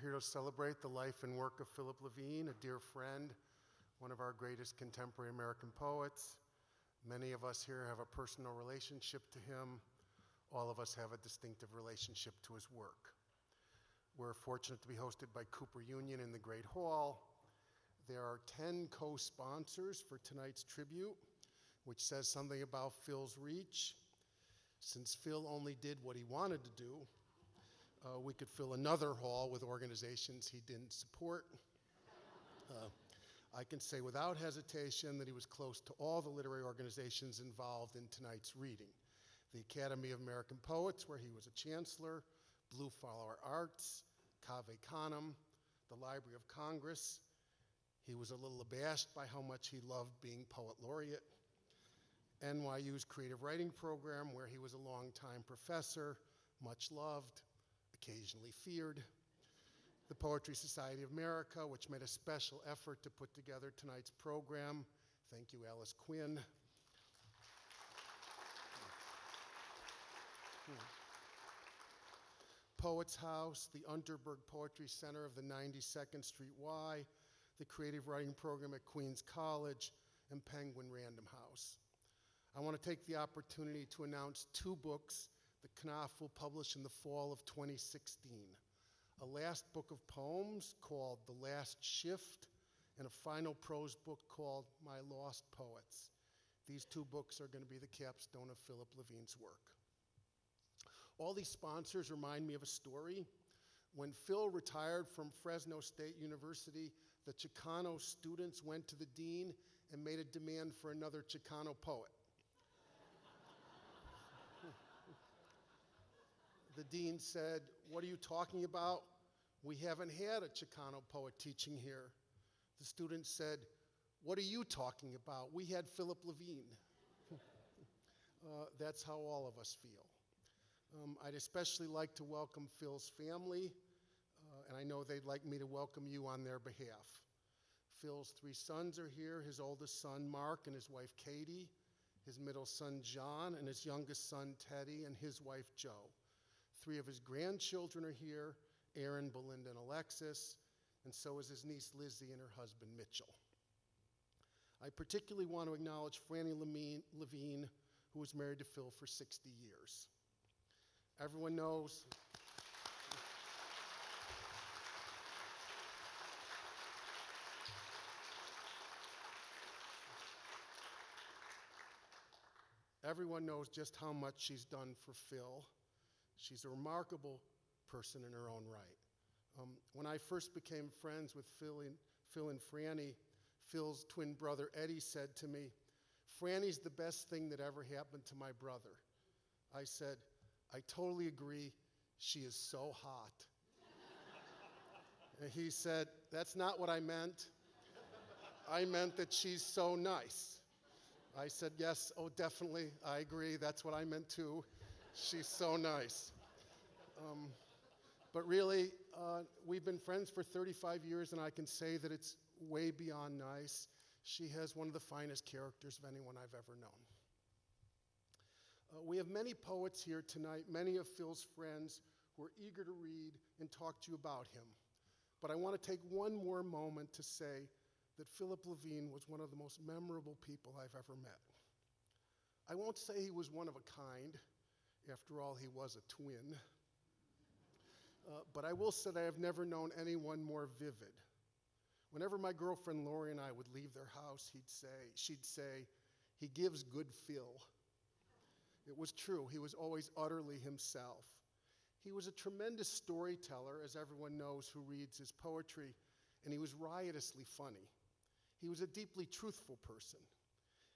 here to celebrate the life and work of Philip Levine, a dear friend, one of our greatest contemporary American poets. Many of us here have a personal relationship to him. All of us have a distinctive relationship to his work. We're fortunate to be hosted by Cooper Union in the Great Hall. There are 10 co-sponsors for tonight's tribute, which says something about Phil's reach. Since Phil only did what he wanted to do, we could fill another hall with organizations he didn't support. I can say without hesitation that he was close to all the literary organizations involved in tonight's reading. The Academy of American Poets, where he was a chancellor, Blue Flower Arts, Cave Canem, the Library of Congress. He was a little abashed by how much he loved being poet laureate. NYU's creative writing program, where he was a longtime professor, much loved, occasionally feared. The Poetry Society of America, which made a special effort to put together tonight's program. Thank you, Alice Quinn. Poets House, the Unterberg Poetry Center of the 92nd Street Y, the Creative Writing Program at Queens College, and Penguin Random House. I want to take the opportunity to announce 2 books that Knopf will publish in the fall of 2016. A last book of poems called The Last Shift, and a final prose book called My Lost Poets. These 2 books are going to be the capstone of Philip Levine's work. All these sponsors remind me of a story. When Phil retired from Fresno State University, the Chicano students went to the dean and made a demand for another Chicano poet. The dean said, "What are you talking about? We haven't had a Chicano poet teaching here." The students said, "What are you talking about? We had Philip Levine." That's how all of us feel. I'd especially like to welcome Phil's family, and I know they'd like me to welcome you on their behalf. Phil's 3 sons are here, his oldest son, Mark, and his wife, Katie, his middle son, John, and his youngest son, Teddy, and his wife, Jo. 3 of his grandchildren are here, Aaron, Belinda, and Alexis, and so is his niece, Lizzie, and her husband, Mitchell. I particularly want to acknowledge Franny Levine, who was married to Phil for 60 years. Everyone knows just how much she's done for Phil. She's a remarkable person in her own right. When I first became friends with Phil and Franny, Phil's twin brother Eddie said to me, "Franny's the best thing that ever happened to my brother." I said, "I totally agree. She is so hot." And he said, "That's not what I meant. I meant that she's so nice." I said, "Yes, oh, definitely, I agree. That's what I meant too. She's so nice." But really, we've been friends for 35 years, and I can say that it's way beyond nice. She has one of the finest characters of anyone I've ever known. We have many poets here tonight, many of Phil's friends who are eager to read and talk to you about him. But I want to take one more moment to say that Philip Levine was one of the most memorable people I've ever met. I won't say he was one of a kind. After all, he was a twin. But I will say that I have never known anyone more vivid. Whenever my girlfriend Lori and I would leave their house, she'd say, "He gives good Phil." It was true. He was always utterly himself. He was a tremendous storyteller, as everyone knows who reads his poetry, and he was riotously funny. He was a deeply truthful person.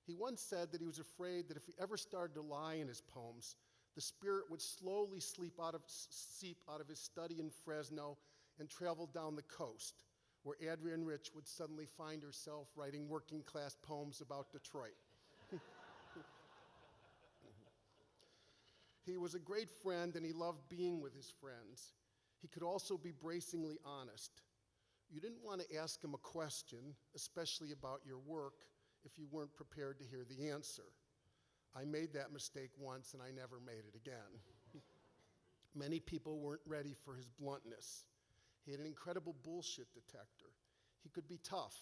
He once said that he was afraid that if he ever started to lie in his poems, the spirit would slowly seep out of his study in Fresno and travel down the coast, where Adrienne Rich would suddenly find herself writing working-class poems about Detroit. He was a great friend, and he loved being with his friends. He could also be bracingly honest. You didn't want to ask him a question, especially about your work, if you weren't prepared to hear the answer. I made that mistake once, and I never made it again. Many people weren't ready for his bluntness. He had an incredible bullshit detector. He could be tough.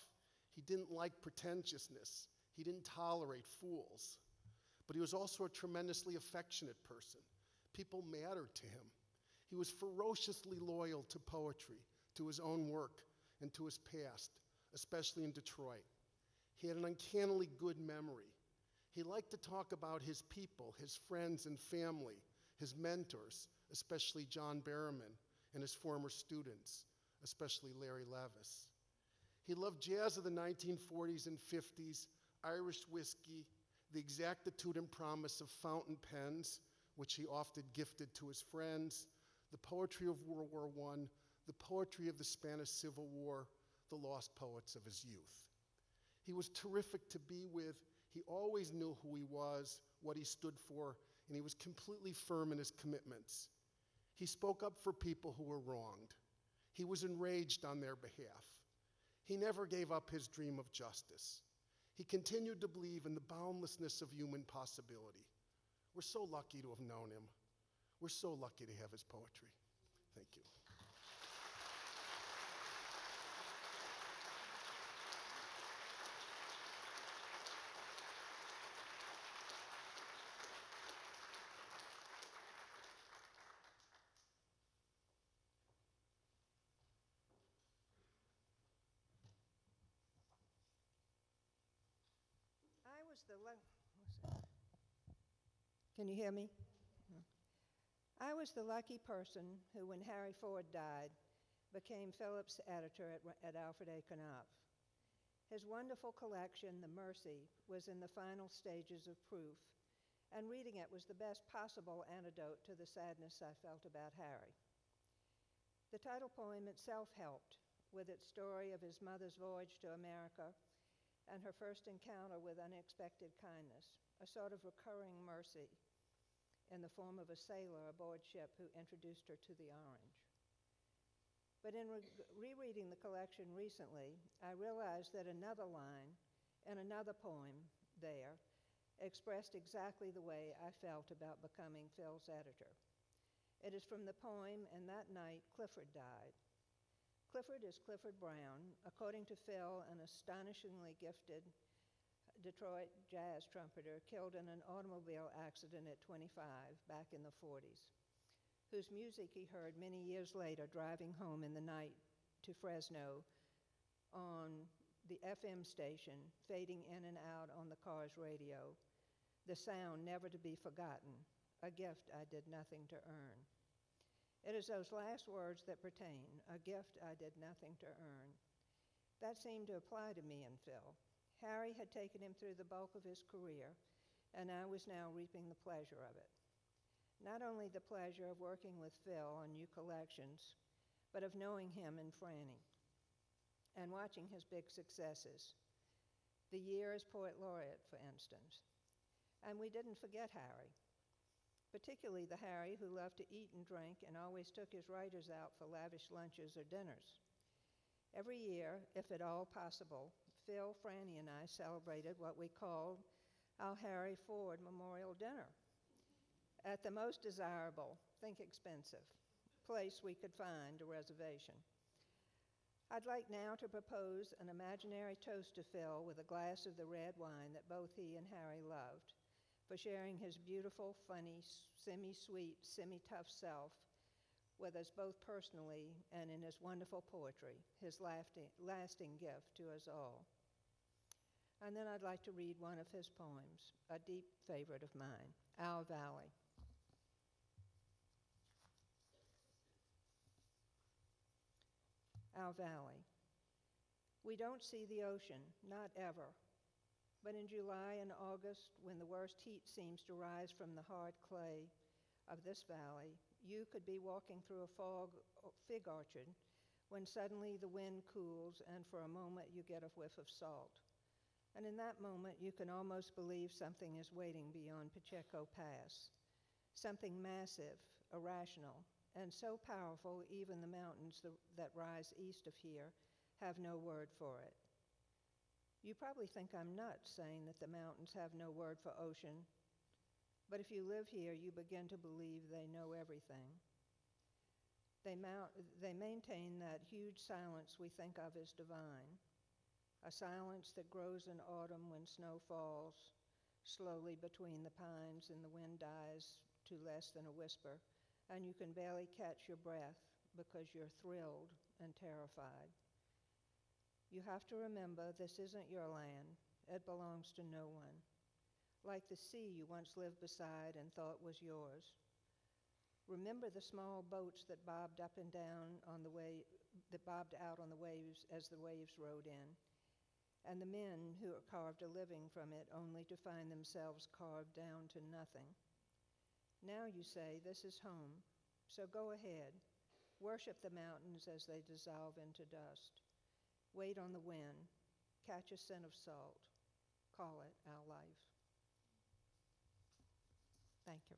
He didn't like pretentiousness. He didn't tolerate fools. But he was also a tremendously affectionate person. People mattered to him. He was ferociously loyal to poetry, to his own work, and to his past, especially in Detroit. He had an uncannily good memory. He liked to talk about his people, his friends and family, his mentors, especially John Berriman, and his former students, especially Larry Levis. He loved jazz of the 1940s and 50s, Irish whiskey, the exactitude and promise of fountain pens, which he often gifted to his friends, the poetry of World War I, the poetry of the Spanish Civil War, the lost poets of his youth. He was terrific to be with. He always knew who he was, what he stood for, and he was completely firm in his commitments. He spoke up for people who were wronged. He was enraged on their behalf. He never gave up his dream of justice. He continued to believe in the boundlessness of human possibility. We're so lucky to have known him. We're so lucky to have his poetry. Thank you. Can you hear me? I was the lucky person who, when Harry Ford died, became Philip's editor at Alfred A. Knopf. His wonderful collection, The Mercy, was in the final stages of proof, and reading it was the best possible antidote to the sadness I felt about Harry. The title poem itself helped, with its story of his mother's voyage to America and her first encounter with unexpected kindness, a sort of recurring mercy in the form of a sailor aboard ship who introduced her to the orange. But in rereading the collection recently, I realized that another line in another poem there expressed exactly the way I felt about becoming Phil's editor. It is from the poem, "And That Night Clifford Died." Clifford is Clifford Brown, according to Phil, an astonishingly gifted Detroit jazz trumpeter killed in an automobile accident at 25 back in the 40s, whose music he heard many years later driving home in the night to Fresno on the FM station, fading in and out on the car's radio, the sound never to be forgotten, a gift I did nothing to earn. It is those last words that pertain, a gift I did nothing to earn. That seemed to apply to me and Phil. Harry had taken him through the bulk of his career, and I was now reaping the pleasure of it. Not only the pleasure of working with Phil on new collections, but of knowing him and Franny, and watching his big successes. The year as Poet Laureate, for instance. And we didn't forget Harry, particularly the Harry who loved to eat and drink and always took his writers out for lavish lunches or dinners. Every year, if at all possible, Phil, Franny, and I celebrated what we called our Harry Ford Memorial Dinner at the most desirable, think expensive, place we could find a reservation. I'd like now to propose an imaginary toast to Phil with a glass of the red wine that both he and Harry loved, for sharing his beautiful, funny, semi-sweet, semi-tough self with us both personally and in his wonderful poetry, his lasting gift to us all. And then I'd like to read one of his poems, a deep favorite of mine, Our Valley. Our Valley. We don't see the ocean, not ever. But in July and August, when the worst heat seems to rise from the hard clay of this valley, you could be walking through a fig orchard when suddenly the wind cools and for a moment you get a whiff of salt. And in that moment, you can almost believe something is waiting beyond Pacheco Pass, something massive, irrational, and so powerful even the mountains that rise east of here have no word for it. You probably think I'm nuts saying that the mountains have no word for ocean, but if you live here, you begin to believe they know everything. They maintain that huge silence we think of as divine, a silence that grows in autumn when snow falls slowly between the pines and the wind dies to less than a whisper, and you can barely catch your breath because you're thrilled and terrified. You have to remember this isn't your land. It belongs to no one. Like the sea you once lived beside and thought was yours. Remember the small boats that bobbed up and down that bobbed out on the waves as the waves rode in, and the men who carved a living from it only to find themselves carved down to nothing. Now you say, this is home, so go ahead. Worship the mountains as they dissolve into dust. Wait on the wind. Catch a scent of salt. Call it our life. Thank you.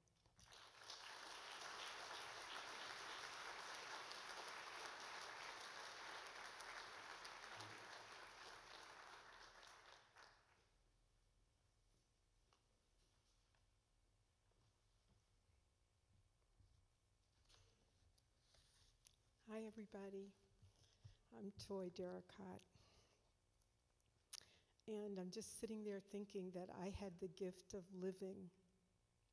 Hi, everybody. I'm Toy Derricotte. And I'm just sitting there thinking that I had the gift of living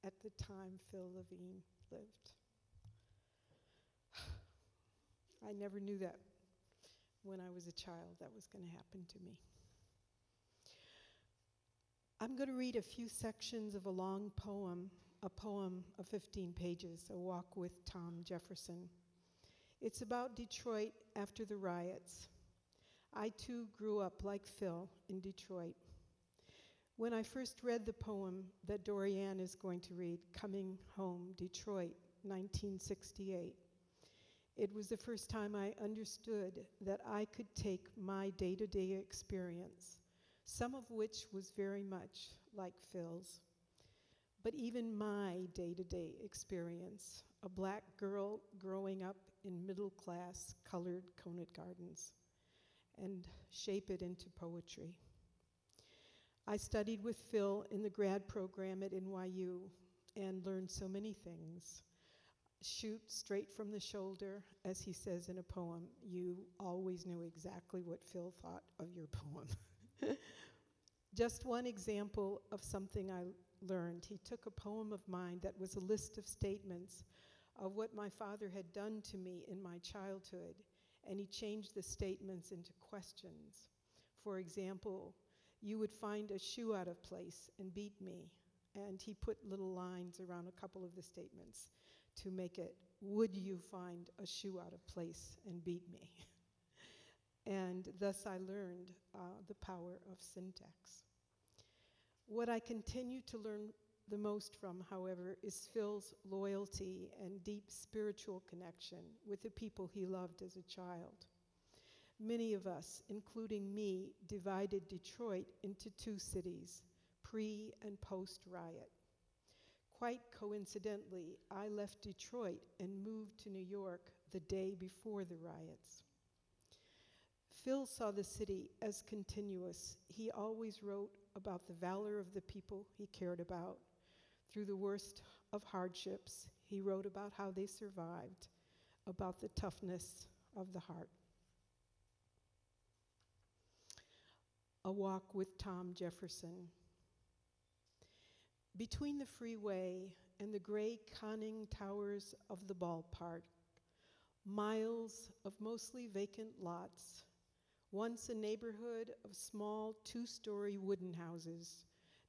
at the time Phil Levine lived. I never knew that when I was a child that was going to happen to me. I'm going to read a few sections of a long poem, a poem of 15 pages, A Walk with Tom Jefferson. It's about Detroit after the riots. I too grew up like Phil in Detroit. When I first read the poem that Dorianne is going to read, Coming Home, Detroit, 1968, it was the first time I understood that I could take my day-to-day experience, some of which was very much like Phil's, but even my day-to-day experience, a black girl growing up in middle-class colored Conant Gardens, and shape it into poetry. I studied with Phil in the grad program at NYU and learned so many things. Shoot straight from the shoulder, as he says in a poem. You always knew exactly what Phil thought of your poem. Just one example of something I learned. He took a poem of mine that was a list of statements of what my father had done to me in my childhood, and he changed the statements into questions. For example, you would find a shoe out of place and beat me, and he put little lines around a couple of the statements to make it, would you find a shoe out of place and beat me? And thus I learned the power of syntax. What I continue to learn the most from, however, is Phil's loyalty and deep spiritual connection with the people he loved as a child. Many of us, including me, divided Detroit into two cities, pre- and post-riot. Quite coincidentally, I left Detroit and moved to New York the day before the riots. Phil saw the city as continuous. He always wrote about the valor of the people he cared about. Through the worst of hardships, he wrote about how they survived, about the toughness of the heart. A Walk with Tom Jefferson. Between the freeway and the gray conning towers of the ballpark, miles of mostly vacant lots, once a neighborhood of small two-story wooden houses,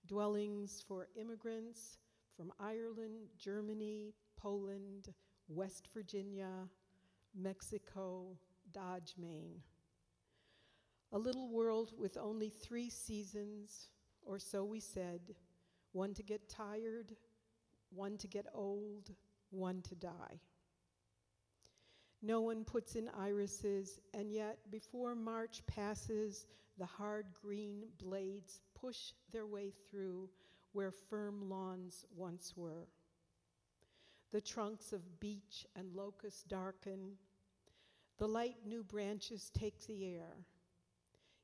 dwellings for immigrants from Ireland, Germany, Poland, West Virginia, Mexico, Dodge, Maine. A little world with only 3 seasons, or so we said, one to get tired, one to get old, one to die. No one puts in irises, and yet before March passes, the hard green blades push their way through where firm lawns once were. The trunks of beech and locust darken. The light new branches take the air.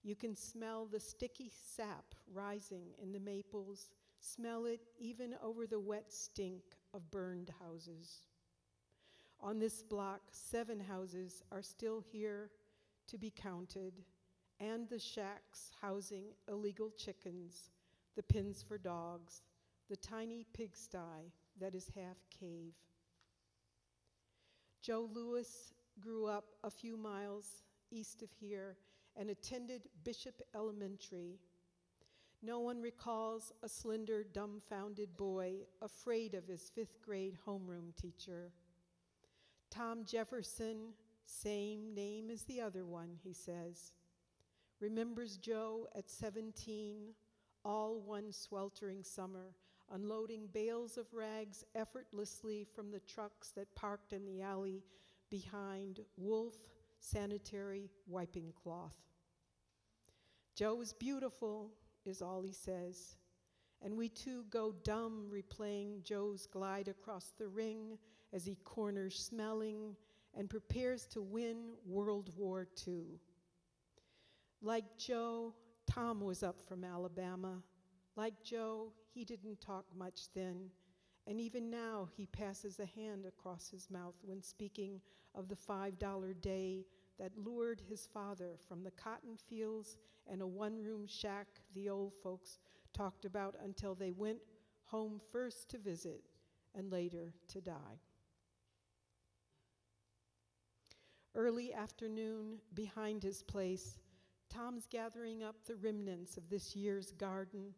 You can smell the sticky sap rising in the maples, smell it even over the wet stink of burned houses. On this block, 7 houses are still here to be counted, and the shacks housing illegal chickens, the pens for dogs, the tiny pigsty that is half cave. Joe Lewis grew up a few miles east of here and attended Bishop Elementary. No one recalls a slender, dumbfounded boy afraid of his 5th grade homeroom teacher. Tom Jefferson, same name as the other one, he says, remembers Joe at 17, all one sweltering summer, unloading bales of rags effortlessly from the trucks that parked in the alley behind Wolf Sanitary Wiping Cloth. Joe is beautiful, is all he says, and we too go dumb replaying Joe's glide across the ring as he corners Smelling and prepares to win World War II. Like Joe, Tom was up from Alabama. Like Joe, he didn't talk much then, and even now he passes a hand across his mouth when speaking of the $5 day that lured his father from the cotton fields and a one-room shack the old folks talked about until they went home first to visit and later to die. Early afternoon, behind his place, Tom's gathering up the remnants of this year's garden,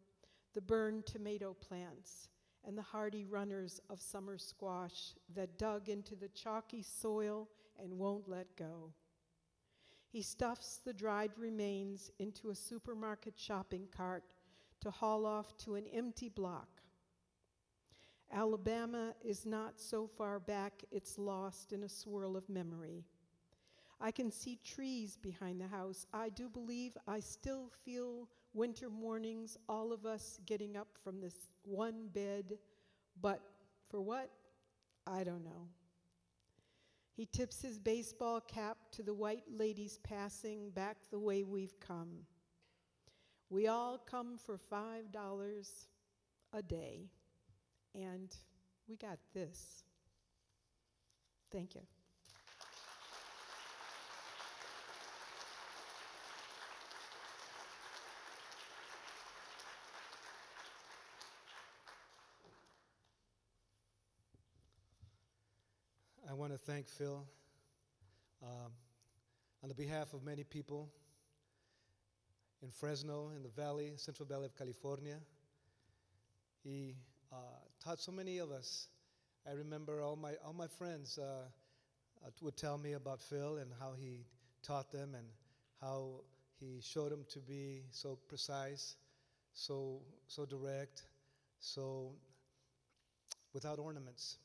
the burned tomato plants, and the hardy runners of summer squash that dug into the chalky soil and won't let go. He stuffs the dried remains into a supermarket shopping cart to haul off to an empty block. Alabama is not so far back it's lost in a swirl of memory. I can see trees behind the house. I do believe I still feel winter mornings, all of us getting up from this one bed, but for what? I don't know. He tips his baseball cap to the white ladies passing back the way we've come. We all come for $5 a day, and we got this. Thank you. I want to thank Phil on the behalf of many people in Fresno, in the Valley, Central Valley of California. He taught so many of us. I remember all my friends would tell me about Phil and how he taught them and how he showed them to be so precise, so direct, so without ornaments,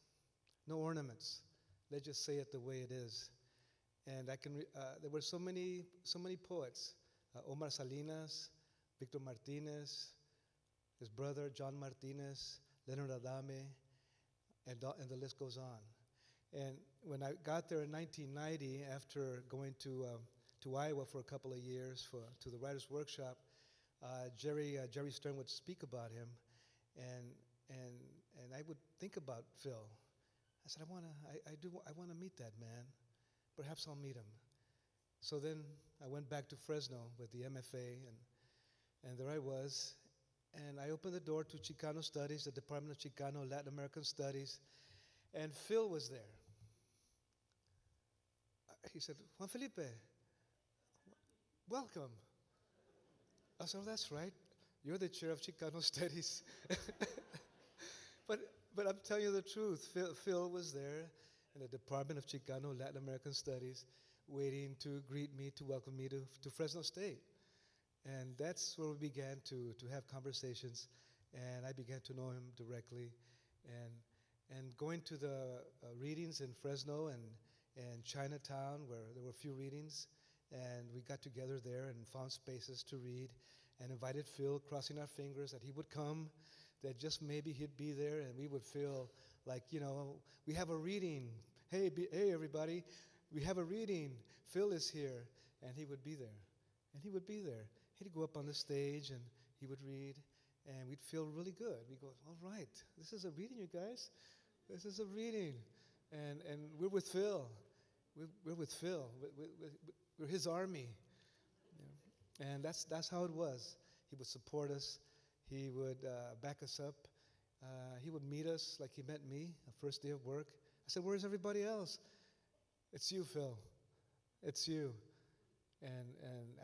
no ornaments. Let's just say it the way it is. And there were so many poets, Omar Salinas, Victor Martinez, his brother John Martinez, Leonard Adame, and the list goes on. And when I got there in 1990, after going to Iowa for a couple of years to the Writers' Workshop, Jerry Stern would speak about him, and I would think about Phil. I said, I want to meet that man. Perhaps I'll meet him. So then I went back to Fresno with the MFA, and there I was. And I opened the door to Chicano Studies, the Department of Chicano Latin American Studies, and Phil was there. He said, Juan Felipe, welcome. I said, oh, that's right. You're the chair of Chicano Studies. But I'm telling you the truth. Phil was there in the Department of Chicano Latin American Studies waiting to greet me, to welcome me to Fresno State. And that's where we began to have conversations, and I began to know him directly. And going to the readings in Fresno and Chinatown, where there were a few readings, and we got together there and found spaces to read and invited Phil, crossing our fingers that he would come, that just maybe he'd be there, and we would feel like, we have a reading. Hey, everybody, we have a reading. Phil is here, and he would be there. And he would be there. He'd go up on the stage, and he would read, and we'd feel really good. We'd go, all right, this is a reading, you guys. This is a reading. And we're with Phil. We're with Phil. We're his army. You know. And that's how it was. He would support us. He would back us up. He would meet us like he met me the first day of work. I said, "Where's everybody else?" "It's you, Phil. It's you." And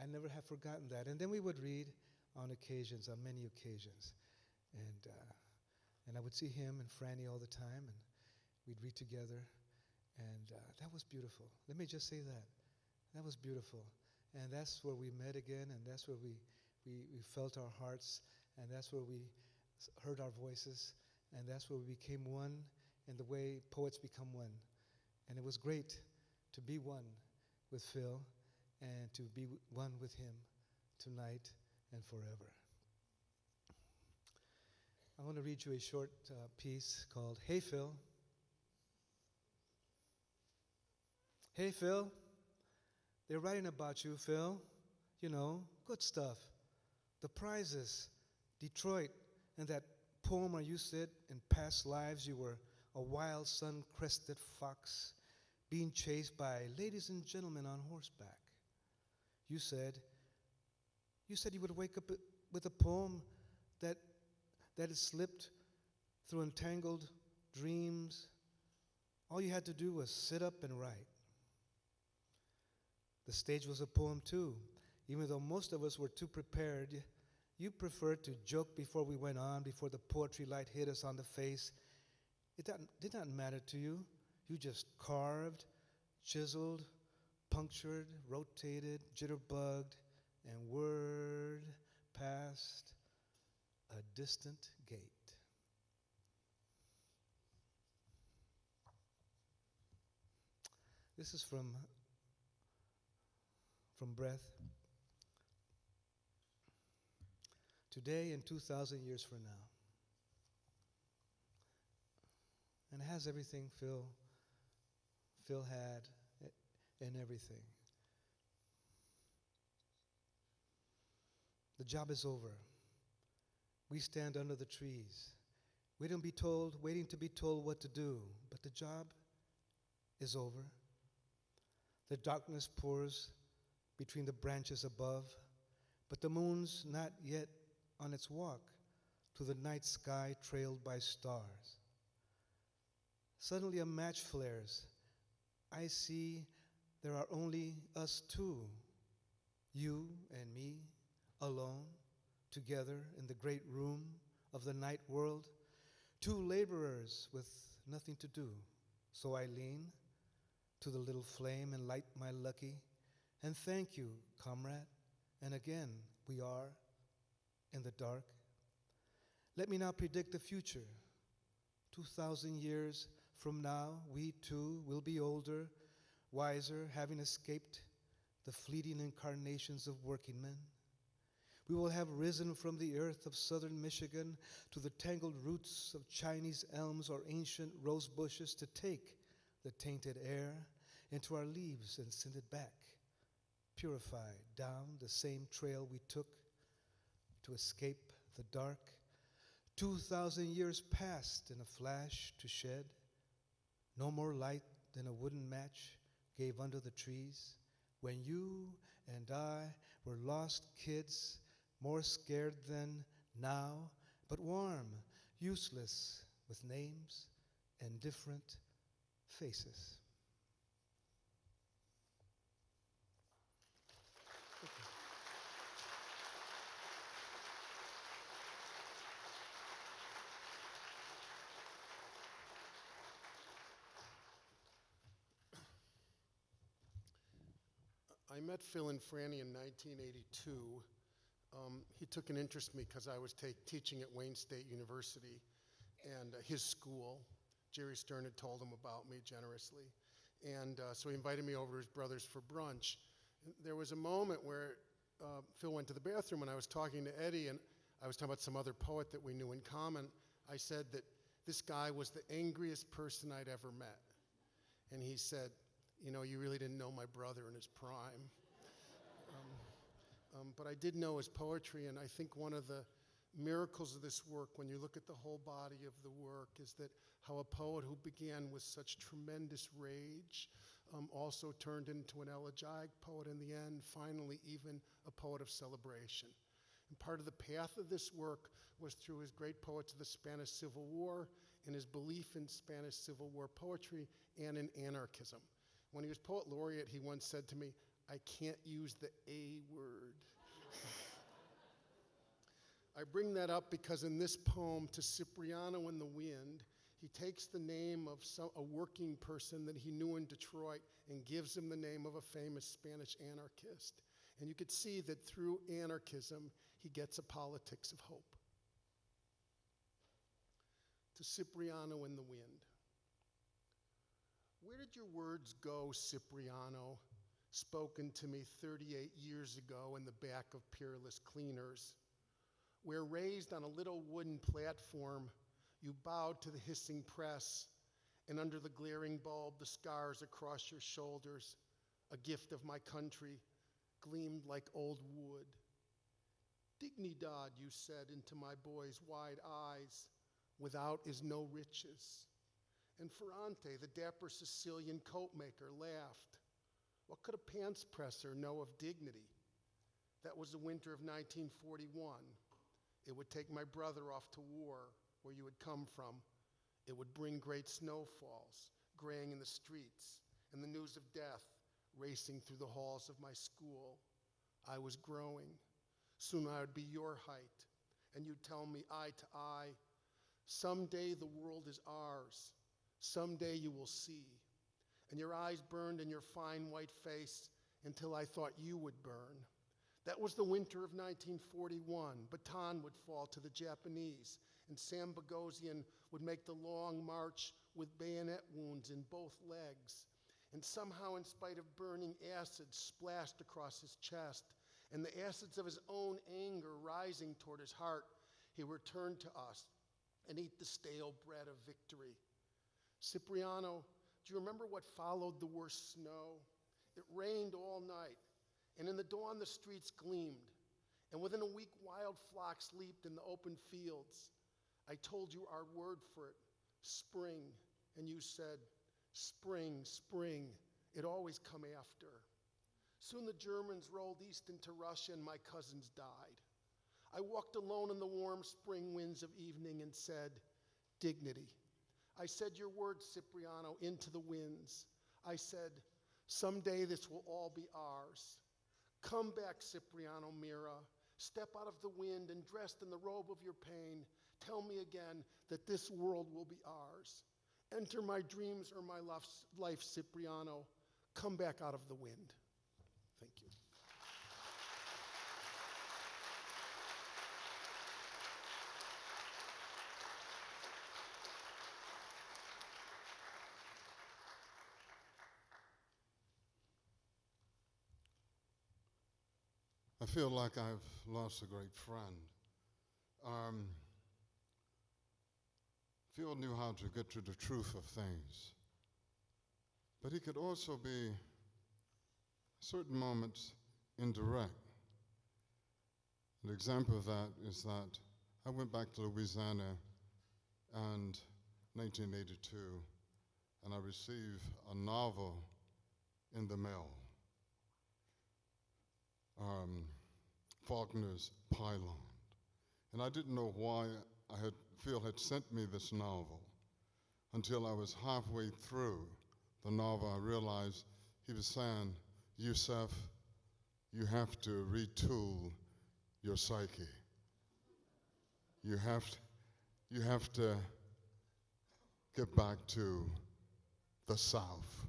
I never have forgotten that. And then we would read on occasions, on many occasions. And I would see him and Franny all the time, and we'd read together. And that was beautiful. Let me just say that. That was beautiful. And that's where we met again, and that's where we felt our hearts, and that's where we heard our voices, and that's where we became one in the way poets become one. And it was great to be one with Phil and to be one with him tonight and forever. I want to read you a short piece called Hey Phil. Hey Phil, they're writing about you, Phil. You know, good stuff. The prizes, Detroit, and that poem where you said in past lives you were a wild sun-crested fox being chased by ladies and gentlemen on horseback. You said you would wake up with a poem that had slipped through entangled dreams. All you had to do was sit up and write. The stage was a poem too. Even though most of us were too prepared, you preferred to joke before we went on, before the poetry light hit us on the face. It did not matter to you. You just carved, chiseled, punctured, rotated, jitterbugged, and word past a distant gate. This is from Breath. Today and 2,000 years from now. And it has everything Phil had and everything. The job is over. We stand under the trees. Waiting to be told what to do, but the job is over. The darkness pours between the branches above, but the moon's not yet on its walk to the night sky trailed by stars. Suddenly a match flares. I see there are only us two, you and me, alone, together in the great room of the night world, two laborers with nothing to do. So I lean to the little flame and light my lucky, and thank you, comrade. And again, we are in the dark. Let me now predict the future. 2,000 years from now, we too will be older, wiser, having escaped the fleeting incarnations of working men. We will have risen from the earth of southern Michigan to the tangled roots of Chinese elms or ancient rose bushes to take the tainted air into our leaves and send it back, purified down the same trail we took to escape the dark. 2,000 years passed in a flash to shed. No more light than a wooden match gave under the trees when you and I were lost kids, more scared than now, but warm, useless, with names and different faces. I met Phil and Franny in 1982. He took an interest in me because I was teaching at Wayne State University, and his school, Jerry Stern had told him about me generously. And so he invited me over to his brother's for brunch. There was a moment where Phil went to the bathroom, and I was talking to Eddie, and I was talking about some other poet that we knew in common. I said that this guy was the angriest person I'd ever met. And he said, "You know, you really didn't know my brother in his prime." But I did know his poetry, and I think one of the miracles of this work, when you look at the whole body of the work, is that how a poet who began with such tremendous rage also turned into an elegiac poet in the end, finally even a poet of celebration. And part of the path of this work was through his great poets of the Spanish Civil War and his belief in Spanish Civil War poetry and in anarchism. When he was poet laureate, he once said to me, "I can't use the A word." I bring that up because in this poem, To Cipriano in the Wind, he takes the name of a working person that he knew in Detroit and gives him the name of a famous Spanish anarchist. And you could see that through anarchism, he gets a politics of hope. To Cipriano in the Wind. Where did your words go, Cipriano, spoken to me 38 years ago in the back of Peerless Cleaners, where raised on a little wooden platform, you bowed to the hissing press, and under the glaring bulb, the scars across your shoulders, a gift of my country, gleamed like old wood. Dignidad, you said into my boy's wide eyes, without is no riches. And Ferrante, the dapper Sicilian coatmaker, laughed. What could a pants presser know of dignity? That was the winter of 1941. It would take my brother off to war, where you had come from. It would bring great snowfalls, graying in the streets, and the news of death racing through the halls of my school. I was growing. Soon I would be your height, and you'd tell me eye to eye, someday the world is ours. Someday you will see. And your eyes burned in your fine white face until I thought you would burn. That was the winter of 1941. Baton would fall to the Japanese, and Sam Bogosian would make the long march with bayonet wounds in both legs. And somehow, in spite of burning acids splashed across his chest, and the acids of his own anger rising toward his heart, he returned to us and ate the stale bread of victory. Cipriano, do you remember what followed the worst snow? It rained all night, and in the dawn the streets gleamed, and within a week wild flocks leaped in the open fields. I told you our word for it, spring, and you said, spring, spring, it always come after. Soon the Germans rolled east into Russia and my cousins died. I walked alone in the warm spring winds of evening and said, dignity. I said your words, Cipriano, into the winds. I said, someday this will all be ours. Come back, Cipriano Mira. Step out of the wind and dressed in the robe of your pain, tell me again that this world will be ours. Enter my dreams or my life, Cipriano. Come back out of the wind. Thank you. I feel like I've lost a great friend. Phil knew how to get to the truth of things, but he could also be, certain moments, indirect. An example of that is that I went back to Louisiana in 1982, and I received a novel in the mail. Faulkner's Pylon. And I didn't know why Phil had sent me this novel until I was halfway through the novel. I realized he was saying, Yusef, you have to retool your psyche. You have to get back to the South.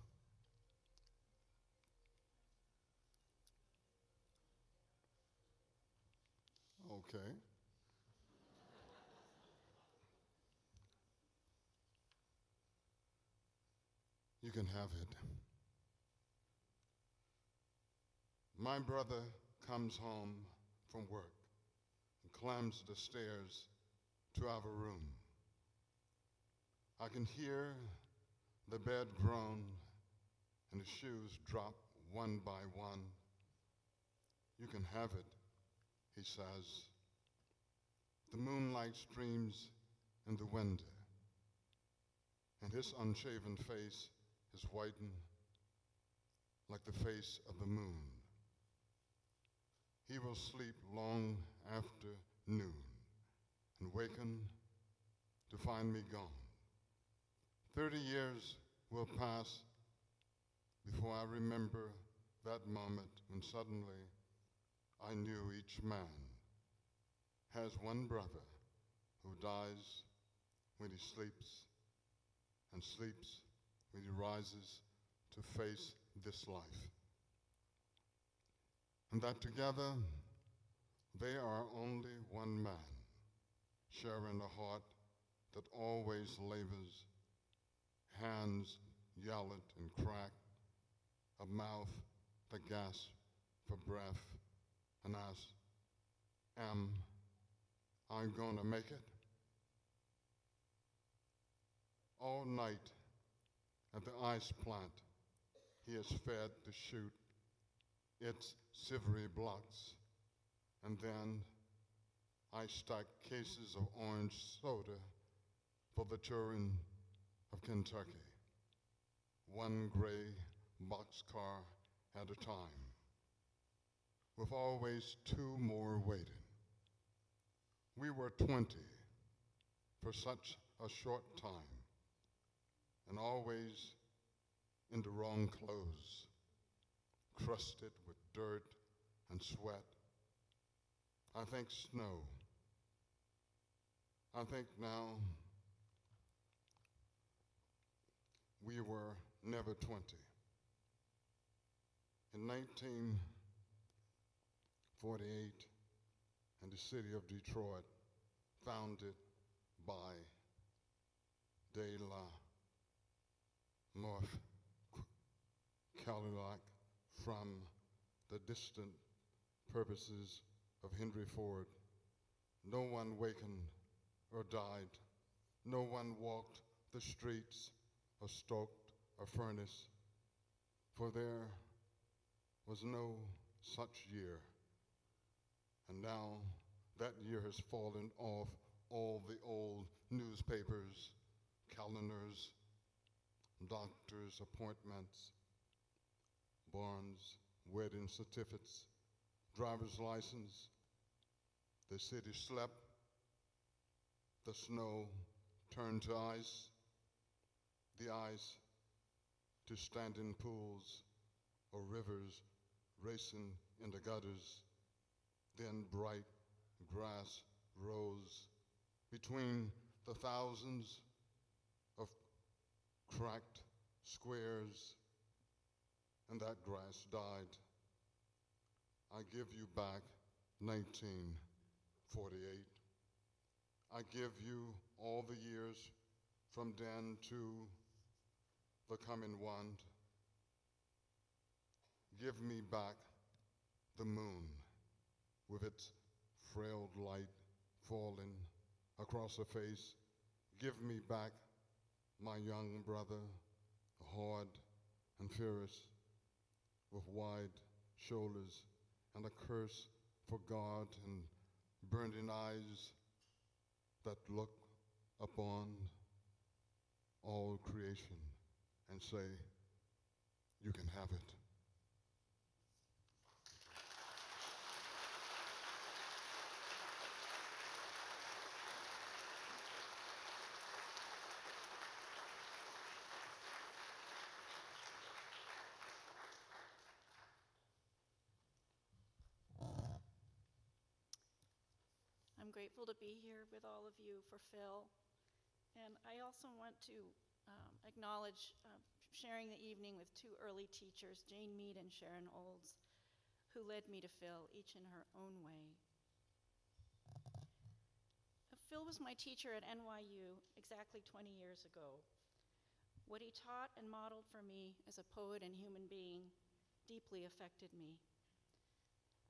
Okay. You can have it. My brother comes home from work and climbs the stairs to our room. I can hear the bed groan and the shoes drop one by one. You can have it, he says. The moonlight streams in the window, and his unshaven face is whitened like the face of the moon. He will sleep long after noon and waken to find me gone. 30 years will pass before I remember that moment when suddenly I knew each man has one brother who dies when he sleeps and sleeps when he rises to face this life. And that together they are only one man, sharing a heart that always labors, hands yellowed and cracked, a mouth that gasps for breath and asks, am I gonna make it? All night at the ice plant, he is fed to shoot its silvery blocks, and then I stack cases of orange soda for the children of Kentucky, one gray boxcar at a time, with always two more waiting. We were 20 for such a short time, and always in the wrong clothes, crusted with dirt and sweat. I think snow. I think now we were never 20. In 1948, in the city of Detroit, founded by De La North Cadillac from the distant purposes of Henry Ford, no one wakened or died. No one walked the streets or stoked a furnace, for there was no such year. And now that year has fallen off all the old newspapers, calendars, doctor's appointments, barns, wedding certificates, driver's license. The city slept, the snow turned to ice, the ice to standing pools or rivers racing in the gutters. Then bright grass rose between the thousands of cracked squares, and that grass died. I give you back 1948. I give you all the years from then to the coming one. Give me back the moon with its frail light falling across her face. Give me back my young brother, hard and fierce, with wide shoulders and a curse for God and burning eyes that look upon all creation and say, you can have it. I'm grateful to be here with all of you for Phil. And I also want to acknowledge sharing the evening with two early teachers, Jane Mead and Sharon Olds, who led me to Phil, each in her own way. Phil was my teacher at NYU exactly 20 years ago. What he taught and modeled for me as a poet and human being deeply affected me.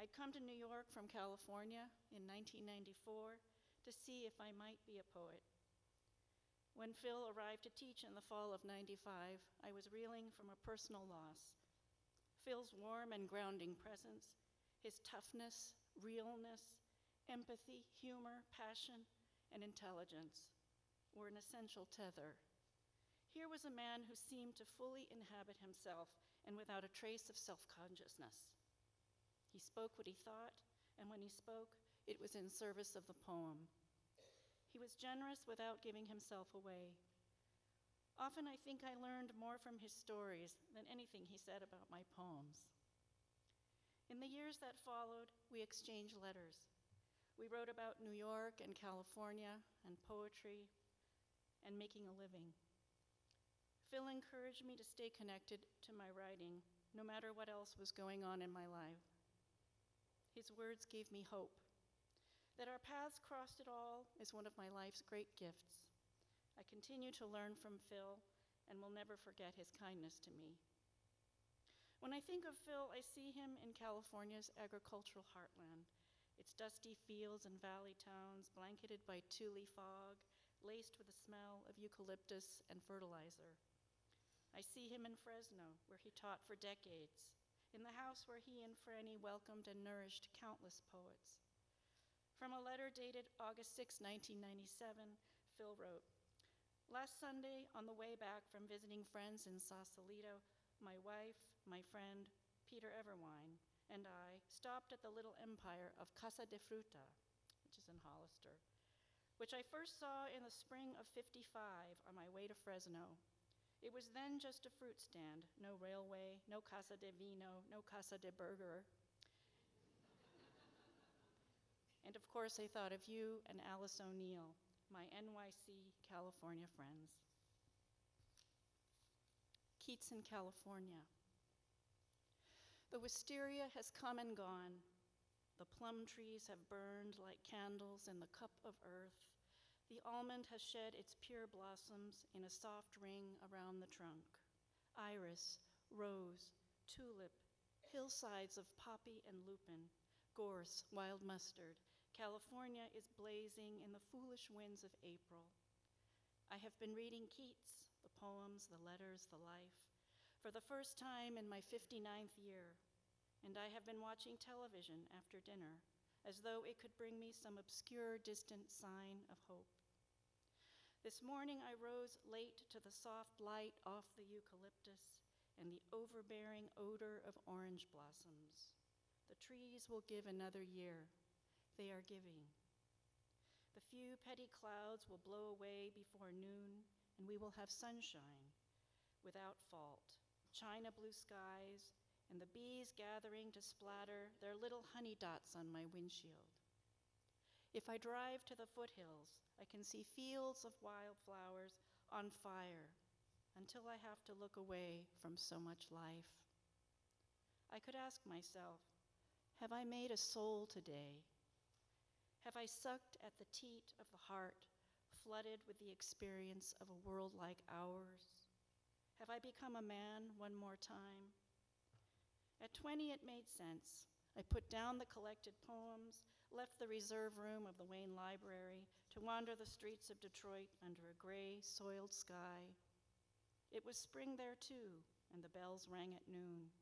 I'd come to New York from California in 1994 to see if I might be a poet. When Phil arrived to teach in the fall of '95, I was reeling from a personal loss. Phil's warm and grounding presence, his toughness, realness, Empathy, humor, passion, and intelligence were an essential tether. Here was a man who seemed to fully inhabit himself and without a trace of self-consciousness. He spoke what he thought, and when he spoke, it was in service of the poem. He was generous without giving himself away. Often I think I learned more from his stories than anything he said about my poems. In the years that followed, we exchanged letters. We wrote about New York and California and poetry and making a living. Phil encouraged me to stay connected to my writing, no matter what else was going on in my life. His words gave me hope. That our paths crossed at all is one of my life's great gifts. I continue to learn from Phil and will never forget his kindness to me. When I think of Phil, I see him in California's agricultural heartland, its dusty fields and valley towns blanketed by tule fog, laced with the smell of eucalyptus and fertilizer. I see him in Fresno, where he taught for decades, in the house where he and Franny welcomed and nourished countless poets. From a letter dated August 6, 1997, Phil wrote, "Last Sunday, on the way back from visiting friends in Sausalito, my wife, my friend, Peter Everwine, and I stopped at the little empire of Casa de Fruta, which is in Hollister, which I first saw in the spring of '55 on my way to Fresno. It was then just a fruit stand, no railway, no Casa de Vino, no Casa de Burger. And of course, I thought of you and Alice O'Neill, my NYC California friends." Keats in California. The wisteria has come and gone. The plum trees have burned like candles in the cup of earth. The almond has shed its pure blossoms in a soft ring around the trunk. Iris, rose, tulip, hillsides of poppy and lupin, gorse, wild mustard. California is blazing in the foolish winds of April. I have been reading Keats, the poems, the letters, the life, for the first time in my 59th year, and I have been watching television after dinner, as though it could bring me some obscure, distant sign of hope. This morning I rose late to the soft light off the eucalyptus and the overbearing odor of orange blossoms. The trees will give another year. They are giving. The few petty clouds will blow away before noon, and we will have sunshine without fault, china blue skies, and the bees gathering to splatter their little honey dots on my windshield. If I drive to the foothills, I can see fields of wildflowers on fire until I have to look away from so much life. I could ask myself, have I made a soul today? Have I sucked at the teat of the heart, flooded with the experience of a world like ours? Have I become a man one more time? At 20, it made sense. I put down the collected poems, left the reserve room of the Wayne Library to wander the streets of Detroit under a gray, soiled sky. It was spring there too, and the bells rang at noon.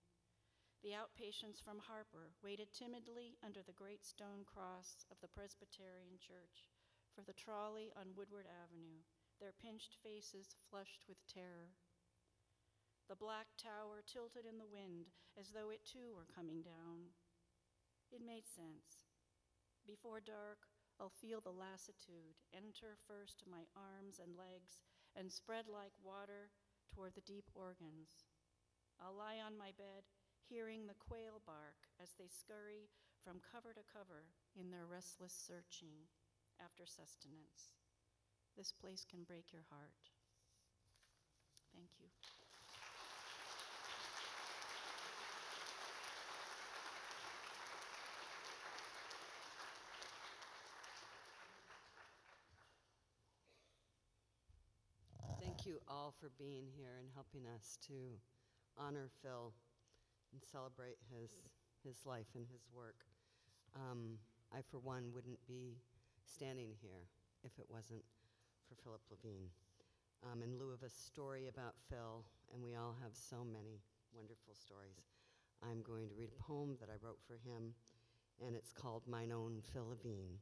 The outpatients from Harper waited timidly under the great stone cross of the Presbyterian Church for the trolley on Woodward Avenue, their pinched faces flushed with terror. The black tower tilted in the wind as though it too were coming down. It made sense. Before dark, I'll feel the lassitude enter first my arms and legs and spread like water toward the deep organs. I'll lie on my bed, hearing the quail bark as they scurry from cover to cover in their restless searching after sustenance. This place can break your heart. Thank you. Thank you all for being here and helping us to honor Phil and celebrate his life and his work. I, for one, wouldn't be standing here if it wasn't for Philip Levine. In lieu of a story about Phil, and we all have so many wonderful stories, I'm going to read a poem that I wrote for him and it's called Mine Own Phil Levine.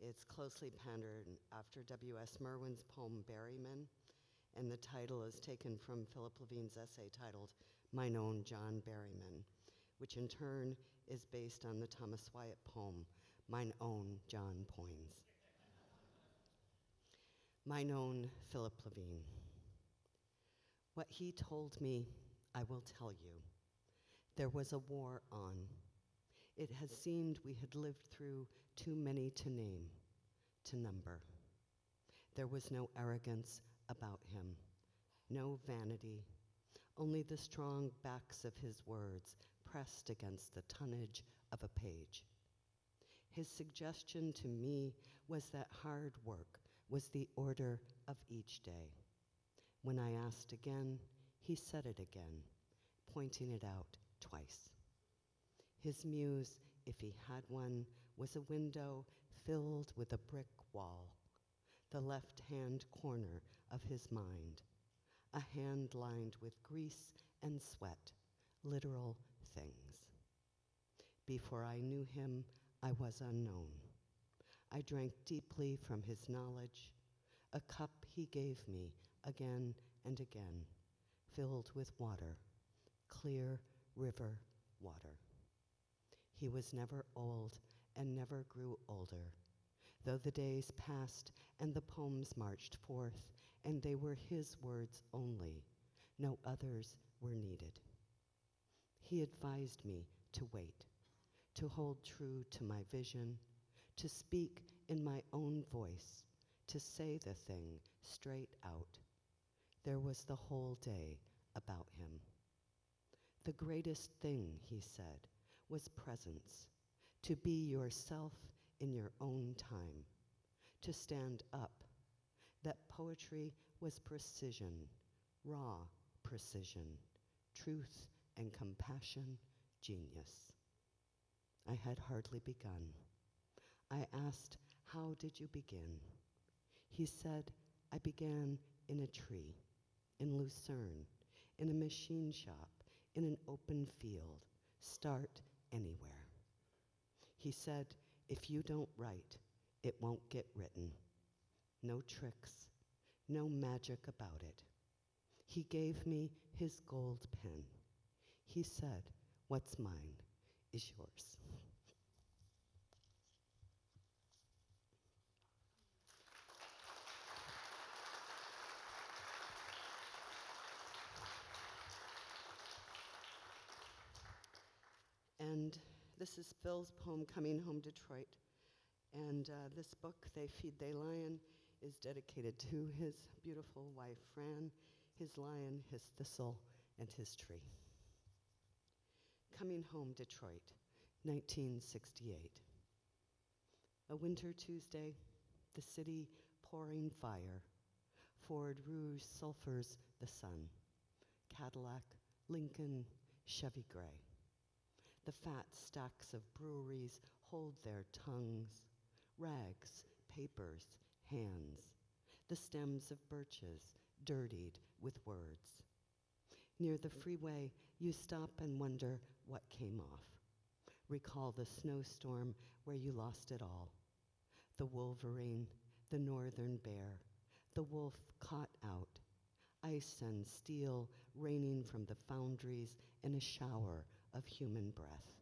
It's closely patterned after W.S. Merwin's poem Berryman, and the title is taken from Philip Levine's essay titled Mine Own John Berryman, which in turn is based on the Thomas Wyatt poem Mine Own John Poins. Mine Own Philip Levine. What he told me, I will tell you. There was a war on. It has seemed we had lived through too many to name, to number. There was no arrogance about him, no vanity, only the strong backs of his words pressed against the tonnage of a page. His suggestion to me was that hard work was the order of each day. When I asked again, he said it again, pointing it out twice. His muse, if he had one, was a window filled with a brick wall, the left-hand corner of his mind, a hand lined with grease and sweat, literal things. Before I knew him, I was unknown. I drank deeply from his knowledge, a cup he gave me again and again, filled with water, clear river water. He was never old and never grew older, though the days passed and the poems marched forth, and they were his words only, no others were needed. He advised me to wait, to hold true to my vision, to speak in my own voice, to say the thing straight out. There was the whole day about him. The greatest thing, he said, was presence, to be yourself in your own time, to stand up, that poetry was precision, raw precision, truth and compassion, genius. I had hardly begun. I asked, how did you begin? He said, I began in a tree, in Lucerne, in a machine shop, in an open field. Start anywhere. He said, if you don't write, it won't get written. No tricks, no magic about it. He gave me his gold pen. He said, what's mine is yours. And this is Phil's poem, Coming Home, Detroit. And this book, They Feed They Lion, is dedicated to his beautiful wife, Fran, his lion, his thistle, and his tree. Coming Home, Detroit, 1968. A winter Tuesday, the city pouring fire. Ford Rouge sulfurs the sun. Cadillac, Lincoln, Chevy Gray. The fat stacks of breweries hold their tongues, rags, papers, hands, the stems of birches dirtied with words. Near the freeway, you stop and wonder what came off. Recall the snowstorm where you lost it all. The wolverine, the northern bear, the wolf caught out, ice and steel raining from the foundries in a shower of human breath.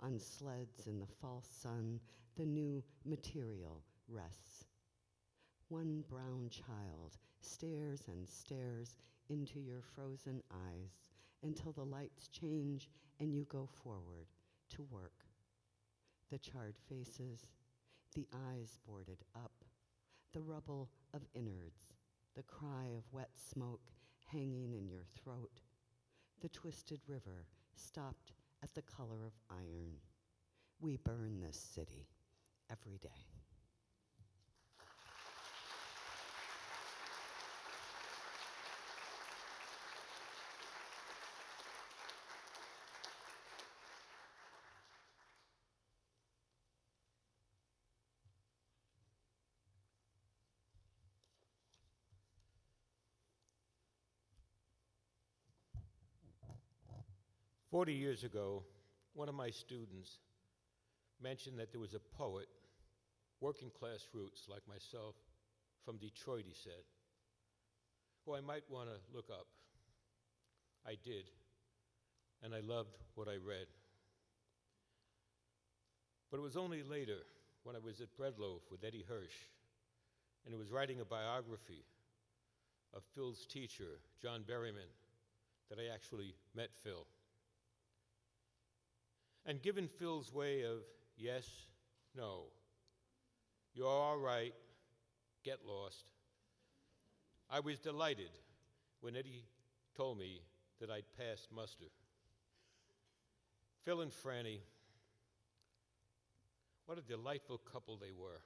On sleds in the false sun, the new material rests. One brown child stares and stares into your frozen eyes until the lights change and you go forward to work. The charred faces, the eyes boarded up, the rubble of innards, the cry of wet smoke hanging in your throat, the twisted river stopped at the color of iron. We burn this city every day. "40 years ago, one of my students mentioned that there was a poet, working class roots like myself, from Detroit, he said, who I might want to look up. I did, and I loved what I read. But it was only later, when I was at Breadloaf with Eddie Hirsch, and was writing a biography of Phil's teacher, John Berryman, that I actually met Phil. And given Phil's way of yes, no, you're all right, get lost, I was delighted when Eddie told me that I'd passed muster. Phil and Franny, what a delightful couple they were.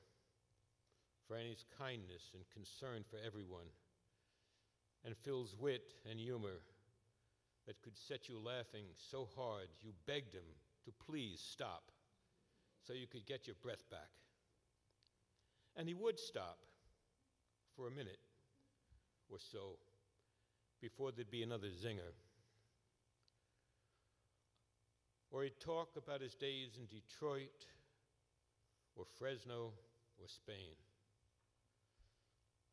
Franny's kindness and concern for everyone, and Phil's wit and humor that could set you laughing so hard you begged him to please stop so you could get your breath back. And he would stop for a minute or so before there'd be another zinger. Or he'd talk about his days in Detroit or Fresno or Spain.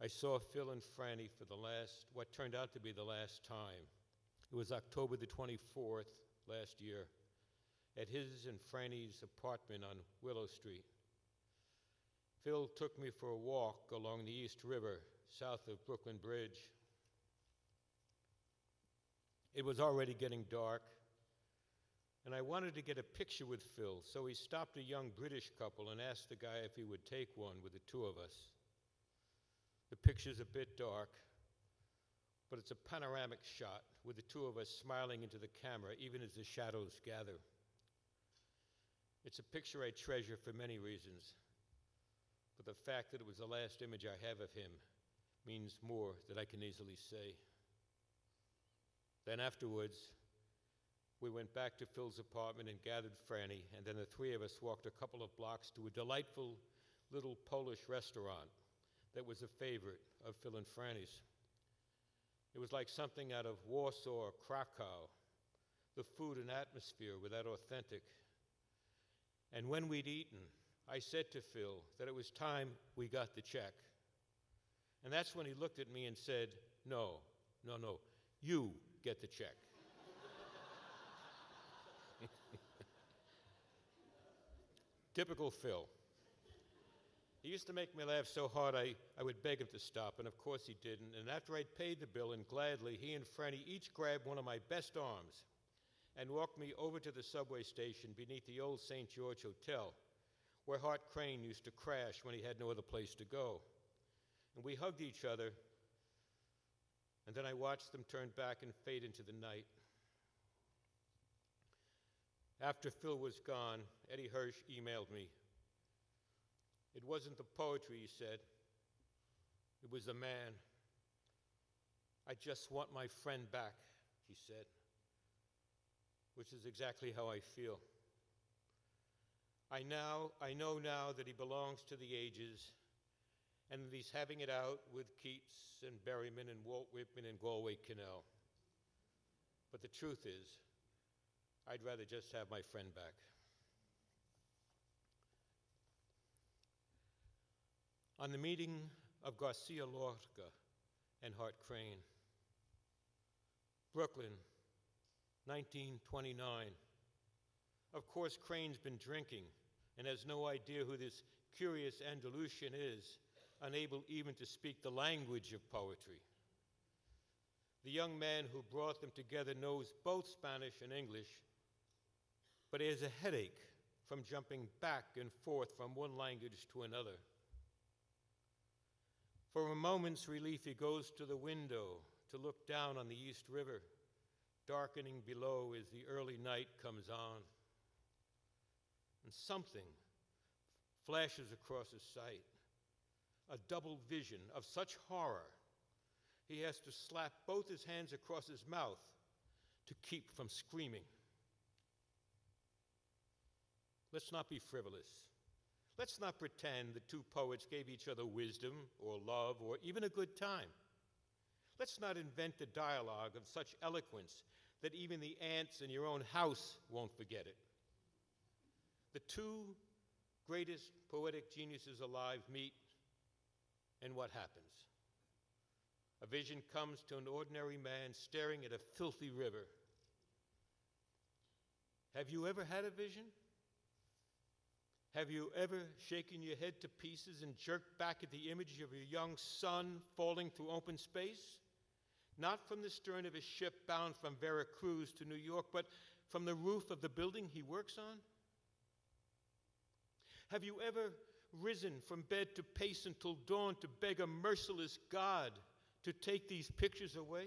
I saw Phil and Franny for what turned out to be the last time. It was October the 24th last year at his and Franny's apartment on Willow Street. Phil took me for a walk along the East River south of Brooklyn Bridge. It was already getting dark, and I wanted to get a picture with Phil, so he stopped a young British couple and asked the guy if he would take one with the two of us. The picture's a bit dark, but it's a panoramic shot with the two of us smiling into the camera even as the shadows gather. It's a picture I treasure for many reasons, but the fact that it was the last image I have of him means more than I can easily say. Then afterwards, we went back to Phil's apartment and gathered Franny, and then the three of us walked a couple of blocks to a delightful little Polish restaurant that was a favorite of Phil and Franny's. It was like something out of Warsaw or Krakow. The food and atmosphere were that authentic. And when we'd eaten, I said to Phil that it was time we got the check. And that's when he looked at me and said, no, you get the check. Typical Phil. He used to make me laugh so hard I would beg him to stop, and of course he didn't. And after I'd paid the bill, and gladly, he and Franny each grabbed one of my best arms and walked me over to the subway station beneath the old St. George Hotel, where Hart Crane used to crash when he had no other place to go. And we hugged each other, and then I watched them turn back and fade into the night. After Phil was gone, Eddie Hirsch emailed me. It wasn't the poetry, he said. It was the man. I just want my friend back, he said, which is exactly how I feel. I know now that he belongs to the ages, and that he's having it out with Keats and Berryman and Walt Whitman and Galway Kinnell. But the truth is, I'd rather just have my friend back. On the meeting of Garcia Lorca and Hart Crane, Brooklyn, 1929. Of course, Crane's been drinking and has no idea who this curious Andalusian is, unable even to speak the language of poetry. The young man who brought them together knows both Spanish and English, but he has a headache from jumping back and forth from one language to another. For a moment's relief, he goes to the window to look down on the East River, darkening below as the early night comes on. And something flashes across his sight, a double vision of such horror, he has to slap both his hands across his mouth to keep from screaming. Let's not be frivolous. Let's not pretend the two poets gave each other wisdom or love or even a good time. Let's not invent a dialogue of such eloquence that even the ants in your own house won't forget it. The two greatest poetic geniuses alive meet, and what happens? A vision comes to an ordinary man staring at a filthy river. Have you ever had a vision? Have you ever shaken your head to pieces and jerked back at the image of your young son falling through open space? Not from the stern of a ship bound from Veracruz to New York, but from the roof of the building he works on? Have you ever risen from bed to pace until dawn to beg a merciless God to take these pictures away?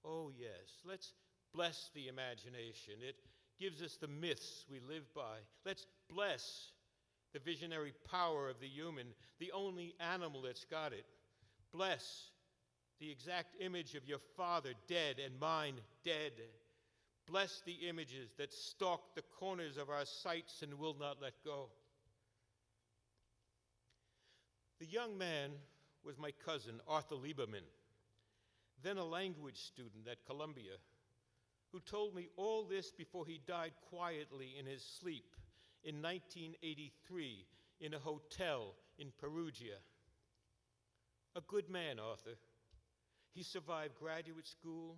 Oh, yes, let's bless the imagination. It gives us the myths we live by. Let's bless the visionary power of the human, the only animal that's got it. Bless the exact image of your father dead and mine dead. Bless the images that stalk the corners of our sights and will not let go. The young man was my cousin, Arthur Lieberman, then a language student at Columbia, who told me all this before he died quietly in his sleep in 1983 in a hotel in Perugia. A good man, Arthur. He survived graduate school,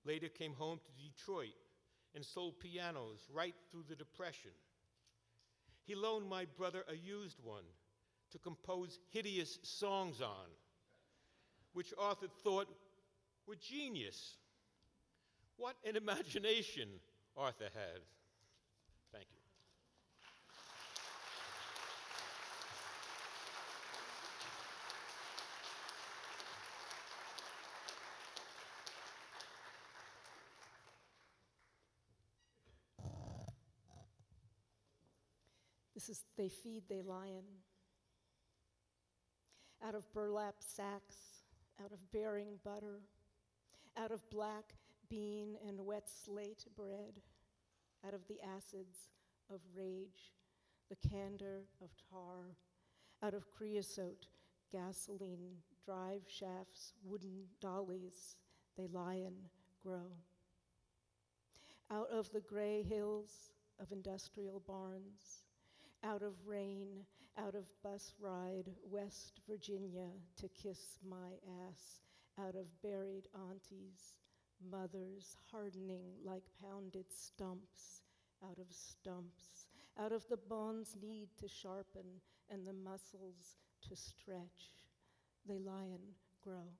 later came home to Detroit and sold pianos right through the Depression. He loaned my brother a used one to compose hideous songs on, which Arthur thought were genius. What an imagination Arthur had. Thank you. This is They Feed, They Lion. Out of burlap sacks, out of bearing butter, out of black bean and wet slate bread, out of the acids of rage, the candor of tar, out of creosote, gasoline, drive shafts, wooden dollies, they lie and grow. Out of the gray hills of industrial barns, out of rain, out of bus ride, West Virginia to kiss my ass, out of buried aunties, mothers hardening like pounded stumps, out of the bones need to sharpen and the muscles to stretch, they lie and grow.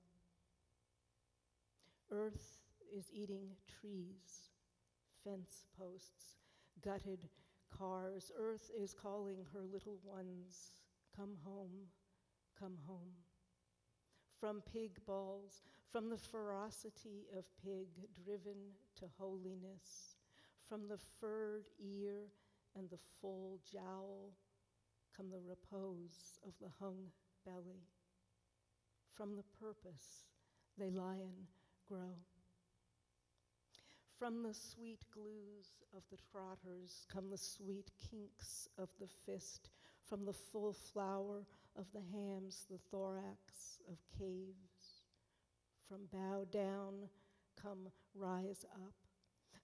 Earth is eating trees, fence posts, gutted cars. Earth is calling her little ones, come home, come home. From pig balls, from the ferocity of pig driven to holiness, from the furred ear and the full jowl, come the repose of the hung belly. From the purpose, they lie and grow. From the sweet glues of the trotters come the sweet kinks of the fist. From the full flower of the hams, the thorax of caves. From bow down, come rise up.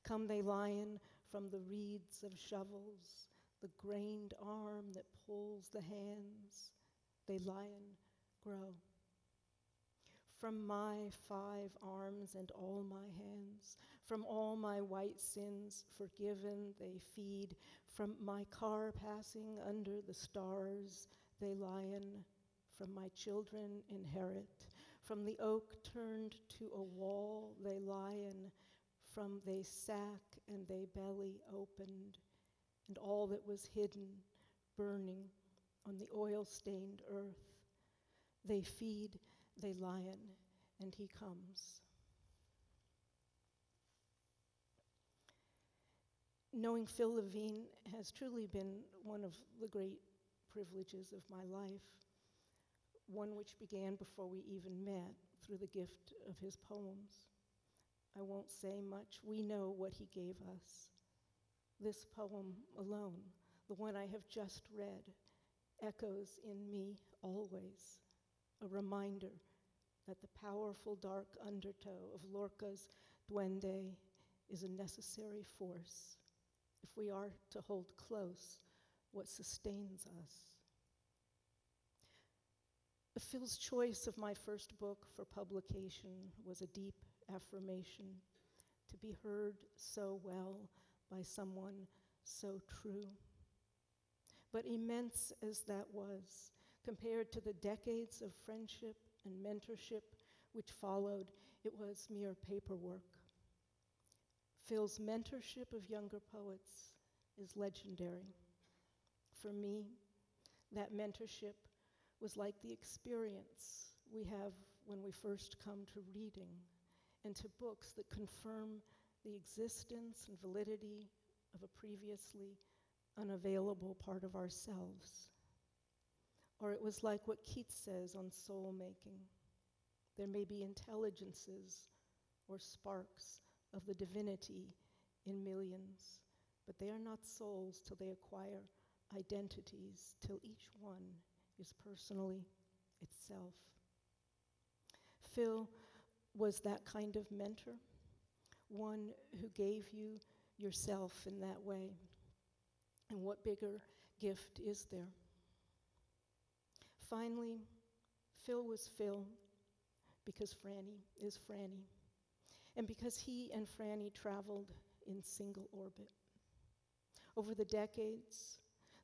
Come they lion from the reeds of shovels, the grained arm that pulls the hands. They lion grow. From my 5 arms and all my hands, from all my white sins forgiven, they feed. From my car passing under the stars, they lion. From my children inherit. From the oak turned to a wall, they lion. From they sack and they belly opened, and all that was hidden, burning on the oil-stained earth. They feed, they lion, and he comes. Knowing Phil Levine has truly been one of the great privileges of my life, one which began before we even met through the gift of his poems. I won't say much. We know what he gave us. This poem alone, the one I have just read, echoes in me always, a reminder that the powerful dark undertow of Lorca's Duende is a necessary force if we are to hold close what sustains us. Phil's choice of my first book for publication was a deep affirmation to be heard so well by someone so true. But immense as that was, compared to the decades of friendship and mentorship which followed, it was mere paperwork. Phil's mentorship of younger poets is legendary. For me, that mentorship was like the experience we have when we first come to reading and to books that confirm the existence and validity of a previously unavailable part of ourselves. Or it was like what Keats says on soul making. There may be intelligences or sparks of the divinity in millions, but they are not souls till they acquire identities, till each one is personally itself. Phil was that kind of mentor, one who gave you yourself in that way. And what bigger gift is there? Finally, Phil was Phil because Franny is Franny, and because he and Franny traveled in single orbit. Over the decades,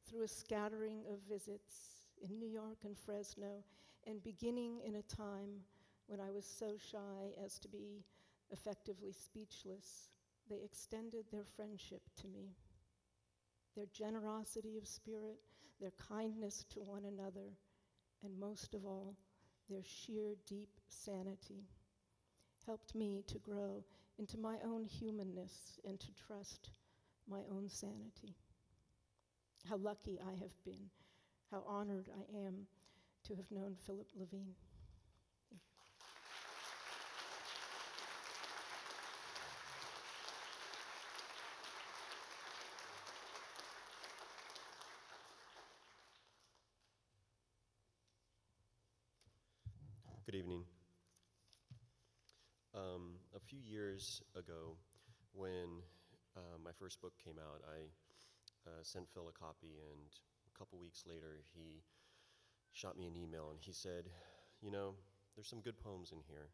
through a scattering of visits in New York and Fresno, and beginning in a time when I was so shy as to be effectively speechless, they extended their friendship to me. Their generosity of spirit, their kindness to one another, and most of all, their sheer deep sanity helped me to grow into my own humanness and to trust my own sanity. How lucky I have been, how honored I am to have known Philip Levine. Thank you. Good evening. A few years ago, when my first book came out, I sent Phil a copy, and a couple weeks later, he shot me an email, and he said, "You know, there's some good poems in here,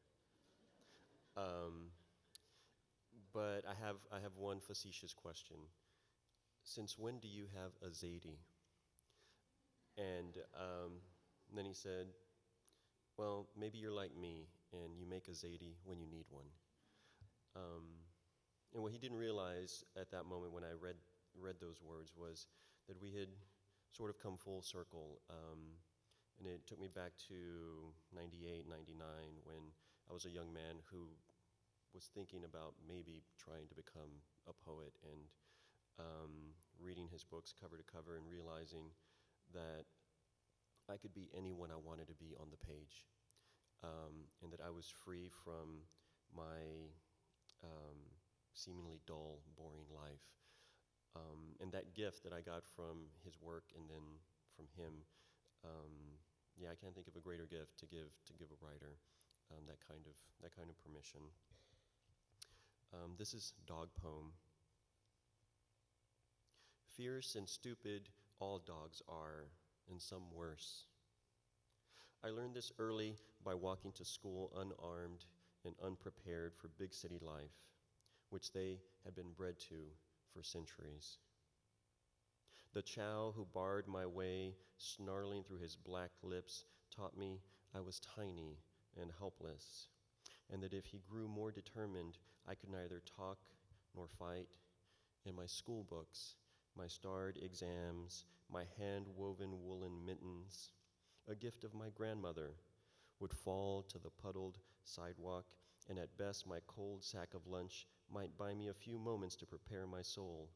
but I have one facetious question. Since when do you have a Zadie?" And then he said, "Well, maybe you're like me, and you make a Zadie when you need one." And what he didn't realize at that moment when I read those words was that we had sort of come full circle. And it took me back to 98, 99, when I was a young man who was thinking about maybe trying to become a poet, and reading his books cover to cover and realizing that I could be anyone I wanted to be on the page, and that I was free from my seemingly dull, boring life. And that gift that I got from his work and then from him, I can't think of a greater gift to give a writer that kind of permission. This is Dog Poem. Fierce and stupid all dogs are, and some worse. I learned this early by walking to school unarmed and unprepared for big city life, which they had been bred to for centuries. The chow who barred my way, snarling through his black lips, taught me I was tiny and helpless, and that if he grew more determined, I could neither talk nor fight. In my school books, my starred exams, my hand-woven woolen mittens, a gift of my grandmother, would fall to the puddled sidewalk, and at best my cold sack of lunch might buy me a few moments to prepare my soul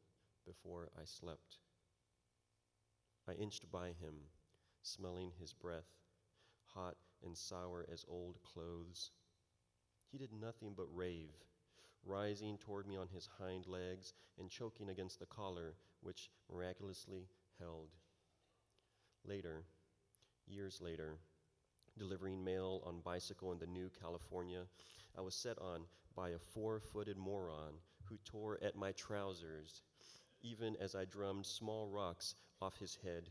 before I slept. I inched by him, smelling his breath, hot and sour as old clothes. He did nothing but rave, rising toward me on his hind legs and choking against the collar, which miraculously held. Later, years later, delivering mail on bicycle in the new California, I was set on by a 4-footed moron who tore at my trousers even as I drummed small rocks off his head.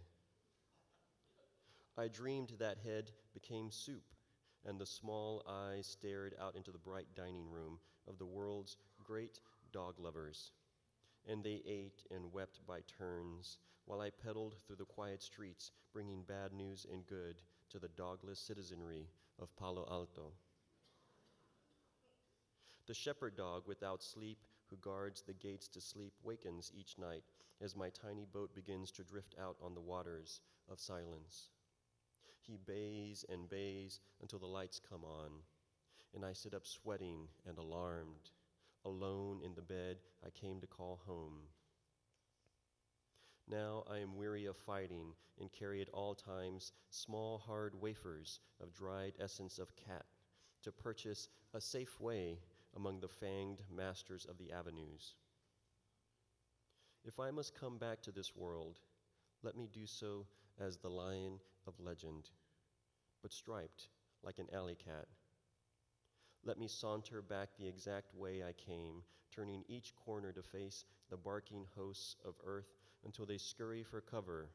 I dreamed that head became soup, and the small eyes stared out into the bright dining room of the world's great dog lovers. And they ate and wept by turns, while I pedaled through the quiet streets, bringing bad news and good to the dogless citizenry of Palo Alto. The shepherd dog without sleep who guards the gates to sleep wakens each night as my tiny boat begins to drift out on the waters of silence. He bays and bays until the lights come on, and I sit up sweating and alarmed, alone in the bed I came to call home. Now I am weary of fighting and carry at all times small hard wafers of dried essence of cat to purchase a safe way among the fanged masters of the avenues. If I must come back to this world, let me do so as the lion of legend, but striped like an alley cat. Let me saunter back the exact way I came, turning each corner to face the barking hosts of earth until they scurry for cover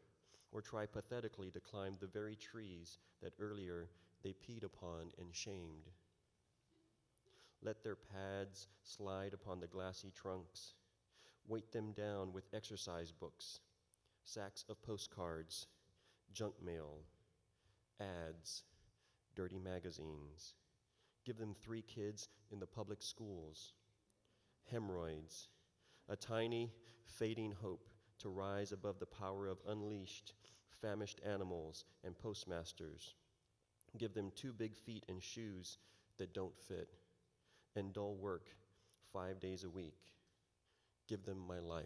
or try pathetically to climb the very trees that earlier they peed upon and shamed. Let their pads slide upon the glassy trunks, weight them down with exercise books, sacks of postcards, junk mail, ads, dirty magazines. Give them 3 kids in the public schools, hemorrhoids, a tiny, fading hope to rise above the power of unleashed, famished animals and postmasters. Give them 2 big feet and shoes that don't fit, and dull work 5 days a week. Give them my life.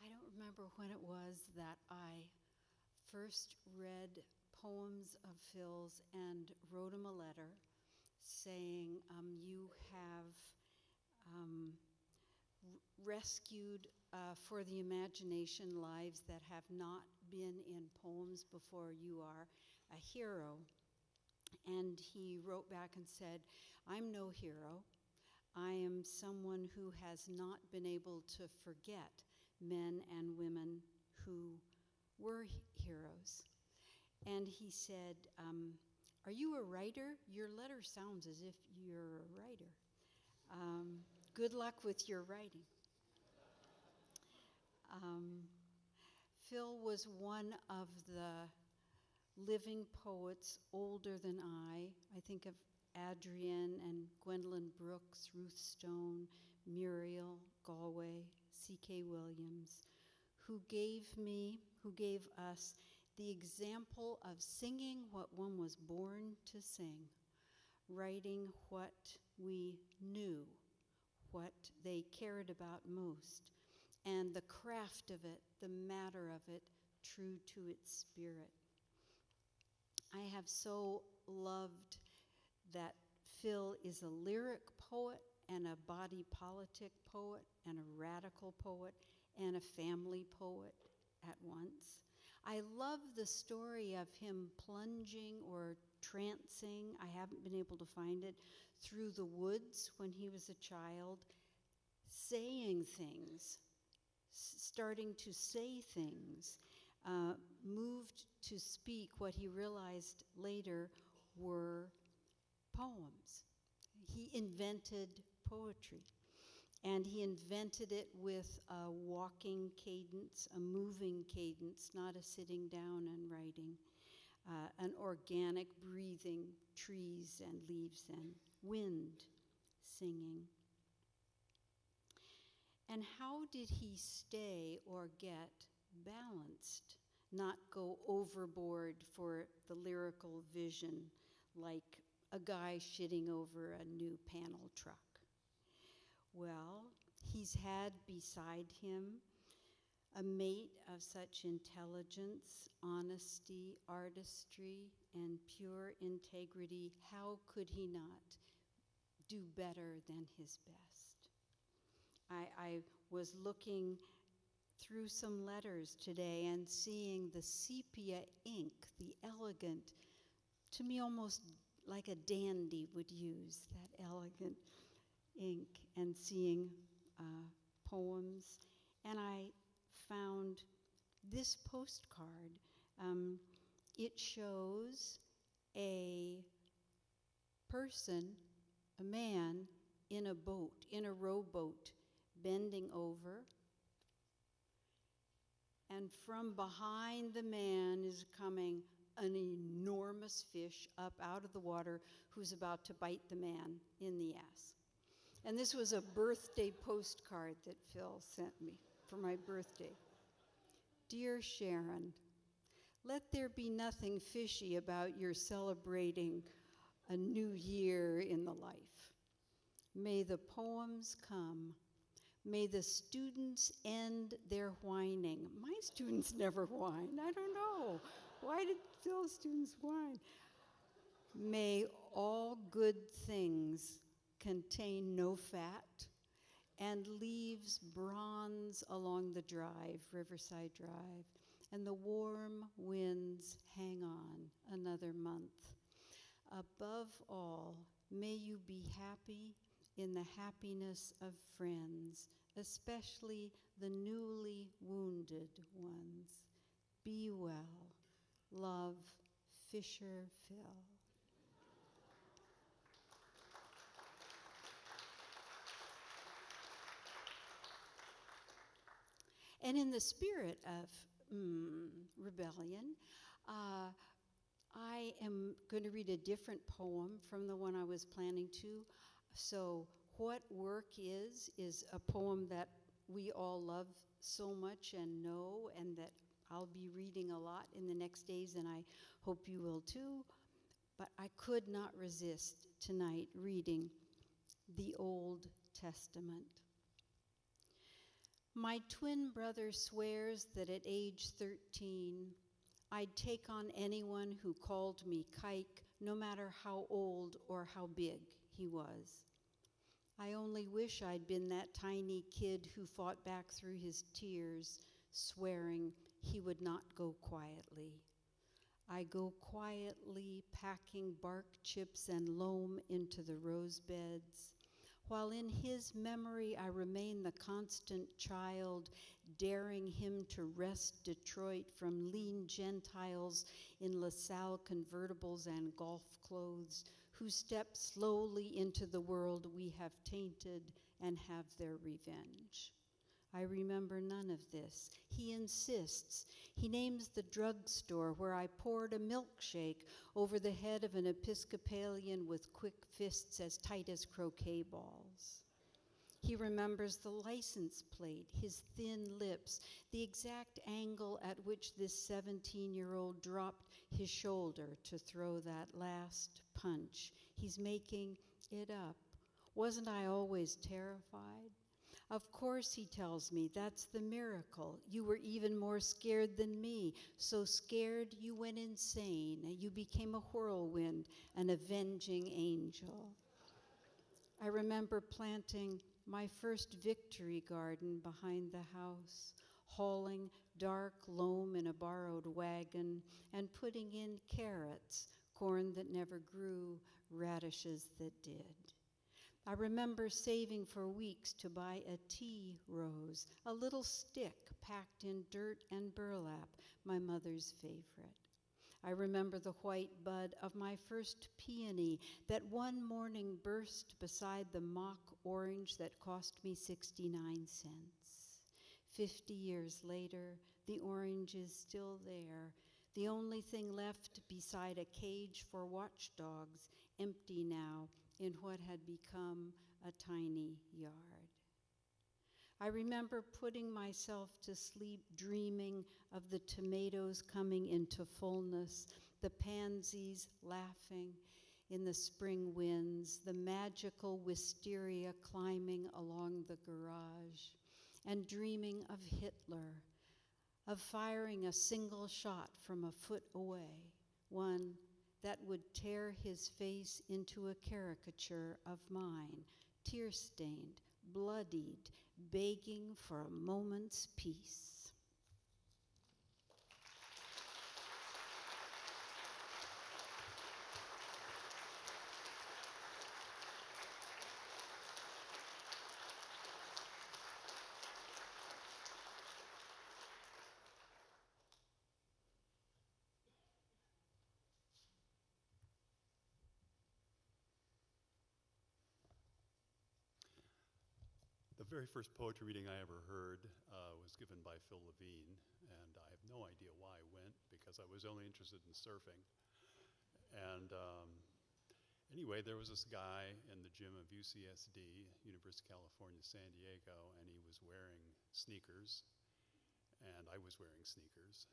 I don't remember when it was that I first read poems of Phil's and wrote him a letter saying, you have rescued for the imagination lives that have not been in poems before. You are a hero. And he wrote back and said, I'm no hero. I am someone who has not been able to forget men and women who were heroes. And he said, are you a writer? Your letter sounds as if you're a writer. Good luck with your writing. Phil was one of the living poets older than I think of Adrienne and Gwendolyn Brooks, Ruth Stone, Muriel Galway, C.K. Williams, who gave us the example of singing what one was born to sing, writing what we knew, what they cared about most, and the craft of it, the matter of it, true to its spirit. I have so loved that Phil is a lyric poet and a body politic poet and a radical poet and a family poet at once. I love the story of him plunging or trancing, I haven't been able to find it, through the woods when he was a child, saying things, starting to say things, moved to speak what he realized later were poems. He invented poetry, and he invented it with a walking cadence, a moving cadence, not a sitting down and writing, an organic breathing, trees and leaves and wind singing. And how did he stay or get balanced, not go overboard for the lyrical vision like a guy shitting over a new panel truck? Well, he's had beside him A mate of such intelligence, honesty, artistry, and pure integrity, how could he not do better than his best? I was looking through some letters today and seeing the sepia ink, the elegant, to me almost like a dandy would use that elegant ink, and seeing poems. And I found this postcard. It shows a person, a man, in a boat, in a rowboat, bending over. And from behind the man is coming an enormous fish up out of the water who's about to bite the man in the ass. And this was a birthday postcard that Phil sent me for my birthday. Dear Sharon, let there be nothing fishy about your celebrating a new year in the life. May the poems come. May the students end their whining. My students never whine. I don't know. Why did Phil's students whine? May all good things contain no fat and leaves bronze along the drive, Riverside Drive, and the warm winds hang on another month. Above all, may you be happy in the happiness of friends, especially the newly wounded ones. Be well. Love, Fisher Phil. And in the spirit of rebellion, I am going to read a different poem from the one I was planning to. So, What Work is a poem that we all love so much and know, and that I'll be reading a lot in the next days, and I hope you will too. But I could not resist tonight reading the Old Testament. My twin brother swears that at age 13, I'd take on anyone who called me kike, no matter how old or how big he was. I only wish I'd been that tiny kid who fought back through his tears, swearing he would not go quietly. I go quietly packing bark chips and loam into the rose beds, while in his memory I remain the constant child, daring him to wrest Detroit from lean Gentiles in LaSalle convertibles and golf clothes, who step slowly into the world we have tainted and have their revenge. I remember none of this. He insists. He names the drugstore where I poured a milkshake over the head of an Episcopalian with quick fists as tight as croquet balls. He remembers the license plate, his thin lips, the exact angle at which this 17-year-old dropped his shoulder to throw that last punch. He's making it up. Wasn't I always terrified? Of course, he tells me, that's the miracle. You were even more scared than me. So scared you went insane. You became a whirlwind, an avenging angel. I remember planting my first victory garden behind the house, hauling dark loam in a borrowed wagon, and putting in carrots, corn that never grew, radishes that did. I remember saving for weeks to buy a tea rose, a little stick packed in dirt and burlap, my mother's favorite. I remember the white bud of my first peony that one morning burst beside the mock orange that cost me 69 cents. 50 years later, the orange is still there, the only thing left beside a cage for watchdogs, empty now in what had become a tiny yard. I remember putting myself to sleep dreaming of the tomatoes coming into fullness, the pansies laughing in the spring winds, the magical wisteria climbing along the garage, and dreaming of Hitler, of firing a single shot from a foot away, one that would tear his face into a caricature of mine, tear-stained, bloodied, begging for a moment's peace. The very first poetry reading I ever heard was given by Phil Levine, and I have no idea why I went because I was only interested in surfing. And anyway, there was this guy in the gym of UCSD, University of California, San Diego, and he was wearing sneakers, and I was wearing sneakers.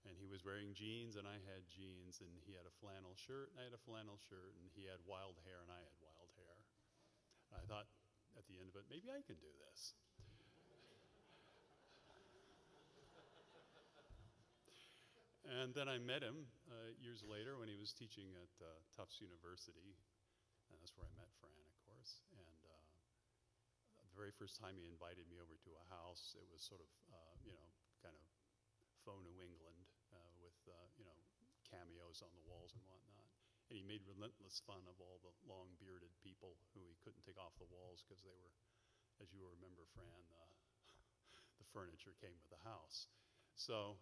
And he was wearing jeans, and I had jeans, and he had a flannel shirt, and I had a flannel shirt, and he had wild hair, and I had wild hair. I thought, at the end of it, maybe I can do this. And then I met him years later when he was teaching at Tufts University, and that's where I met Fran, of course. And the very first time he invited me over to a house, it was sort of, kind of faux New England with, cameos on the walls and whatnot. And he made relentless fun of all the long-bearded people who he couldn't take off the walls because they were, as you will remember, Fran, the furniture came with the house. So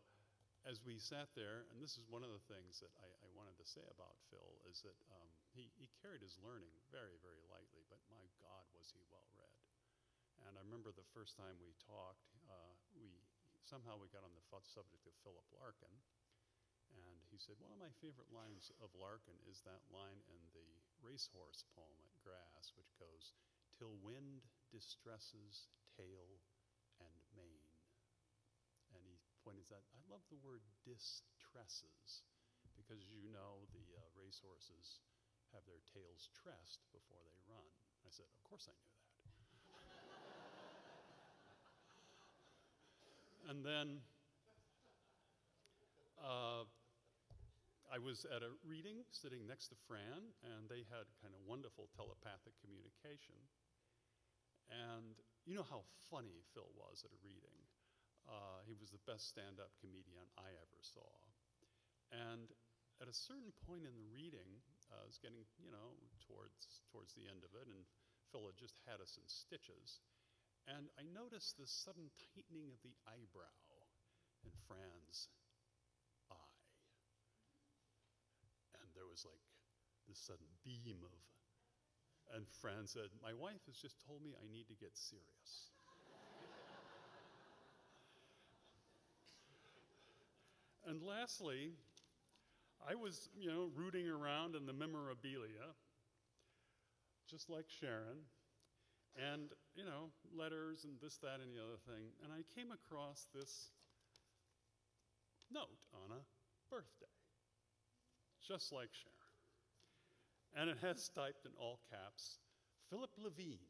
as we sat there, and this is one of the things that I wanted to say about Phil, is that he carried his learning very, very lightly, but my God, was he well-read. And I remember the first time we talked, somehow we got on the subject of Philip Larkin. And he said, one of my favorite lines of Larkin is that line in the racehorse poem at Grass, which goes, "Till wind distresses tail and mane." And he pointed out, I love the word distresses, because as you know, the racehorses have their tails tressed before they run. I said, of course I knew that. And then I was at a reading sitting next to Fran, and they had kind of wonderful telepathic communication. And you know how funny Phil was at a reading. He was the best stand-up comedian I ever saw. And at a certain point in the reading, I was getting, towards the end of it, and Phil had just had us in stitches. And I noticed this sudden tightening of the eyebrow in Fran's eye. And there was like this sudden beam of, and Fran said, my wife has just told me I need to get serious. And lastly, I was, rooting around in the memorabilia, just like Sharon, and, letters and this, that, and the other thing. And I came across this note on a birthday, just like Sharon. And it has typed in all caps, Philip Levine.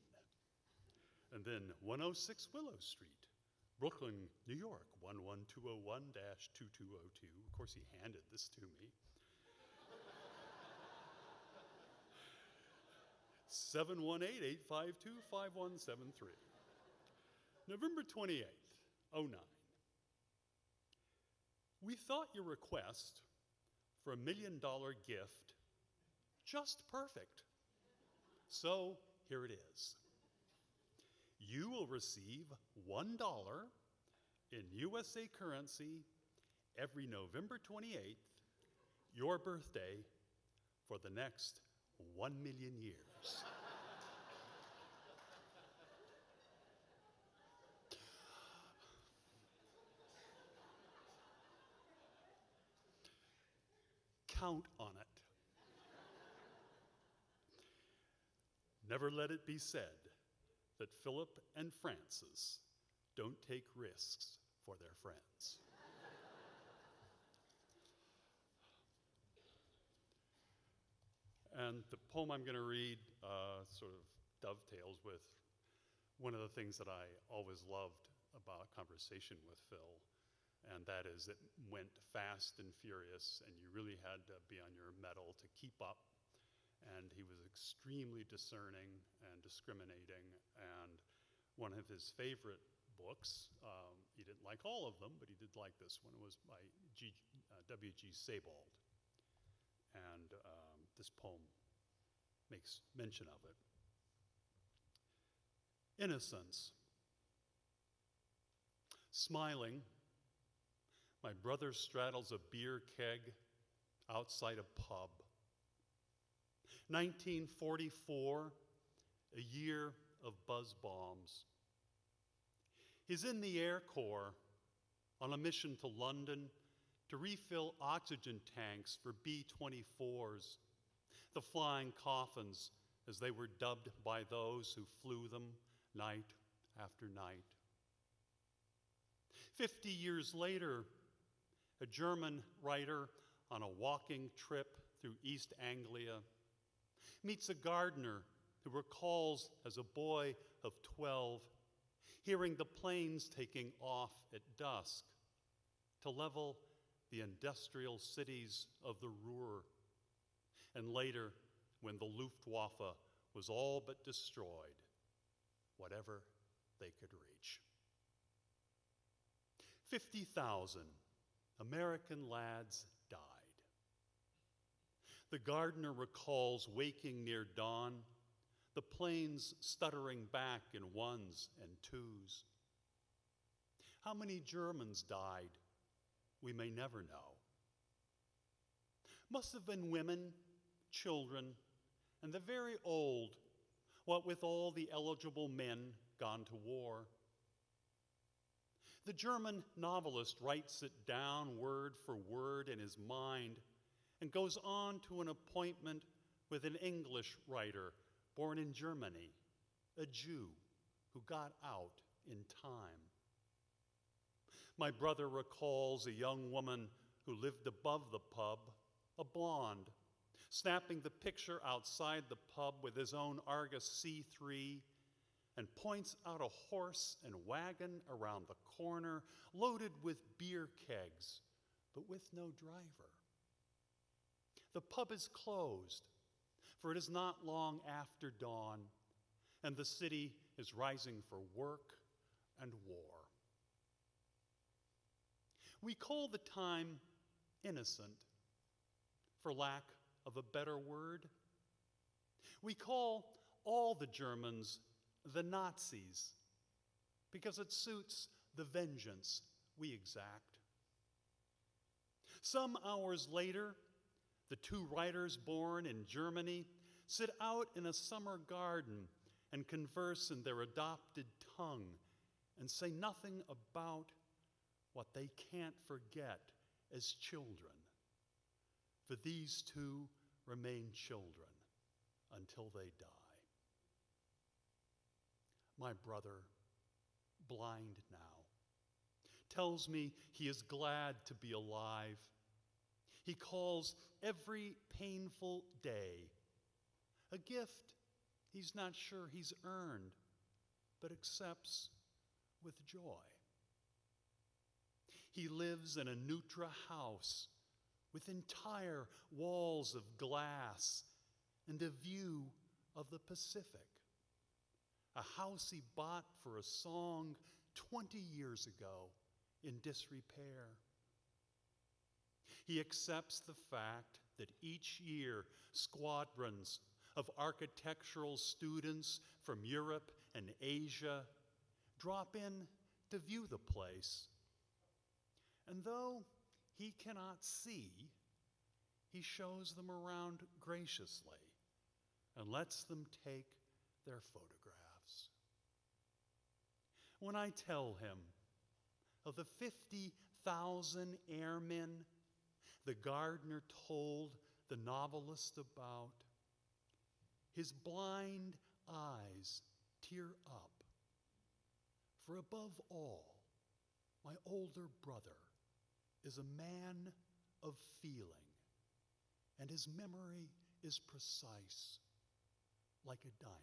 And then 106 Willow Street, Brooklyn, New York, 11201-2202. Of course, he handed this to me. 718-852-5173. November 28th, 09. We thought your request for $1 million gift just perfect. So here it is. You will receive $1 in USA currency every November 28th, your birthday, for the next 1 million years. Count on it. Never let it be said that Philip and Francis don't take risks for their friends. And the poem I'm going to read sort of dovetails with one of the things that I always loved about conversation with Phil, and that is it went fast and furious, and you really had to be on your mettle to keep up. And he was extremely discerning and discriminating, and one of his favorite books, he didn't like all of them, but he did like this one. It was by W.G. Sebald, and this poem makes mention of it. Innocence. Smiling, my brother straddles a beer keg outside a pub. 1944, a year of buzz bombs. He's in the Air Corps on a mission to London to refill oxygen tanks for B-24s, the flying coffins as they were dubbed by those who flew them night after night. 50 years later, a German writer on a walking trip through East Anglia meets a gardener who recalls as a boy of 12 hearing the planes taking off at dusk to level the industrial cities of the Ruhr, and later when the Luftwaffe was all but destroyed, whatever they could reach. 50,000 American lads died. The gardener recalls waking near dawn, the planes stuttering back in ones and twos. How many Germans died? We may never know. Must have been women, children, and the very old, what with all the eligible men gone to war. The German novelist writes it down word for word in his mind and goes on to an appointment with an English writer born in Germany, a Jew who got out in time. My brother recalls a young woman who lived above the pub, a blonde, snapping the picture outside the pub with his own Argus C3 and points out a horse and wagon around the corner loaded with beer kegs, but with no driver. The pub is closed, for it is not long after dawn, and the city is rising for work and war. We call the time innocent, for lack of a better word. We call all the Germans the Nazis, because it suits the vengeance we exact. Some hours later, the two writers born in Germany sit out in a summer garden and converse in their adopted tongue and say nothing about what they can't forget as children. For these two remain children until they die. My brother, blind now, tells me he is glad to be alive. He calls every painful day a gift he's not sure he's earned, but accepts with joy. He lives in a Nutra house with entire walls of glass and a view of the Pacific, a house he bought for a song 20 years ago in disrepair. He accepts the fact that each year squadrons of architectural students from Europe and Asia drop in to view the place. And though he cannot see, he shows them around graciously and lets them take their photographs. When I tell him of the 50,000 airmen the gardener told the novelist about, his blind eyes tear up. For above all, my older brother is a man of feeling, and his memory is precise, like a diamond.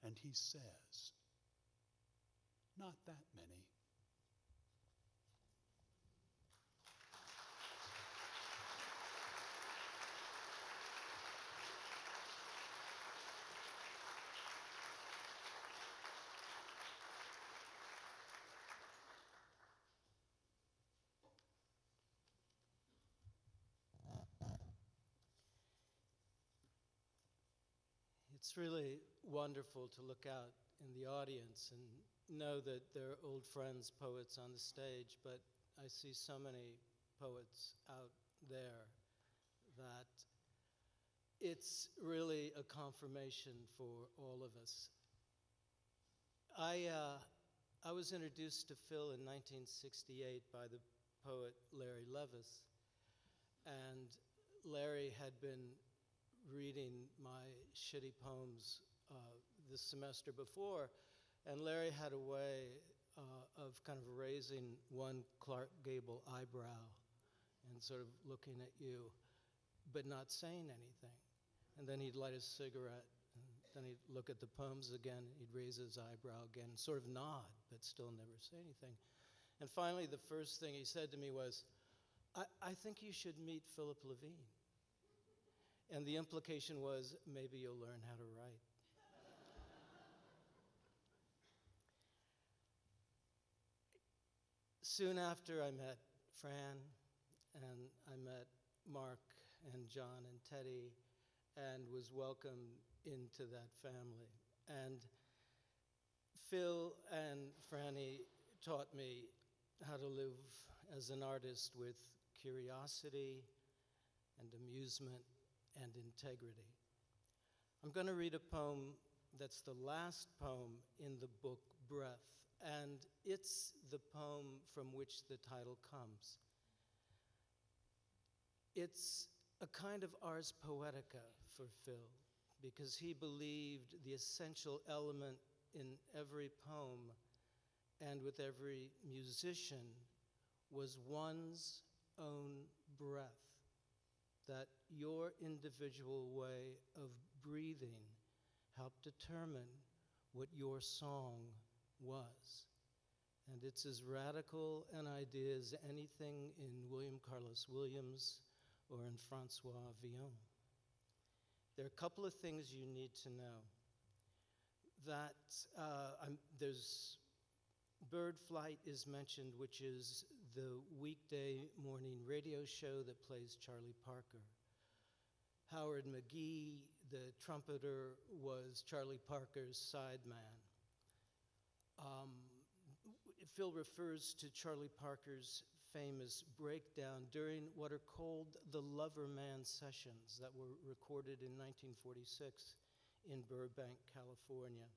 And he says, not that many. It's really wonderful to look out in the audience and know that there are old friends, poets on the stage, but I see so many poets out there that it's really a confirmation for all of us. I was introduced to Phil in 1968 by the poet Larry Levis, and Larry had been reading my shitty poems this semester before, and Larry had a way of kind of raising one Clark Gable eyebrow and sort of looking at you, but not saying anything. And then he'd light a cigarette, and then he'd look at the poems again, he'd raise his eyebrow again, sort of nod, but still never say anything. And finally, the first thing he said to me was, I think you should meet Philip Levine. And the implication was, maybe you'll learn how to write. Soon after, I met Fran, and I met Mark and John and Teddy, and was welcomed into that family. And Phil and Franny taught me how to live as an artist with curiosity and amusement and integrity. I'm going to read a poem that's the last poem in the book Breath, and it's the poem from which the title comes. It's a kind of ars poetica for Phil, because he believed the essential element in every poem and with every musician was one's own breath, that your individual way of breathing helped determine what your song was. And it's as radical an idea as anything in William Carlos Williams or in Francois Villon. There are a couple of things you need to know. That there's Bird Flight is mentioned, which is the weekday morning radio show that plays Charlie Parker. Howard McGee, the trumpeter, was Charlie Parker's sideman. Phil refers to Charlie Parker's famous breakdown during what are called the Loverman sessions that were recorded in 1946 in Burbank, California.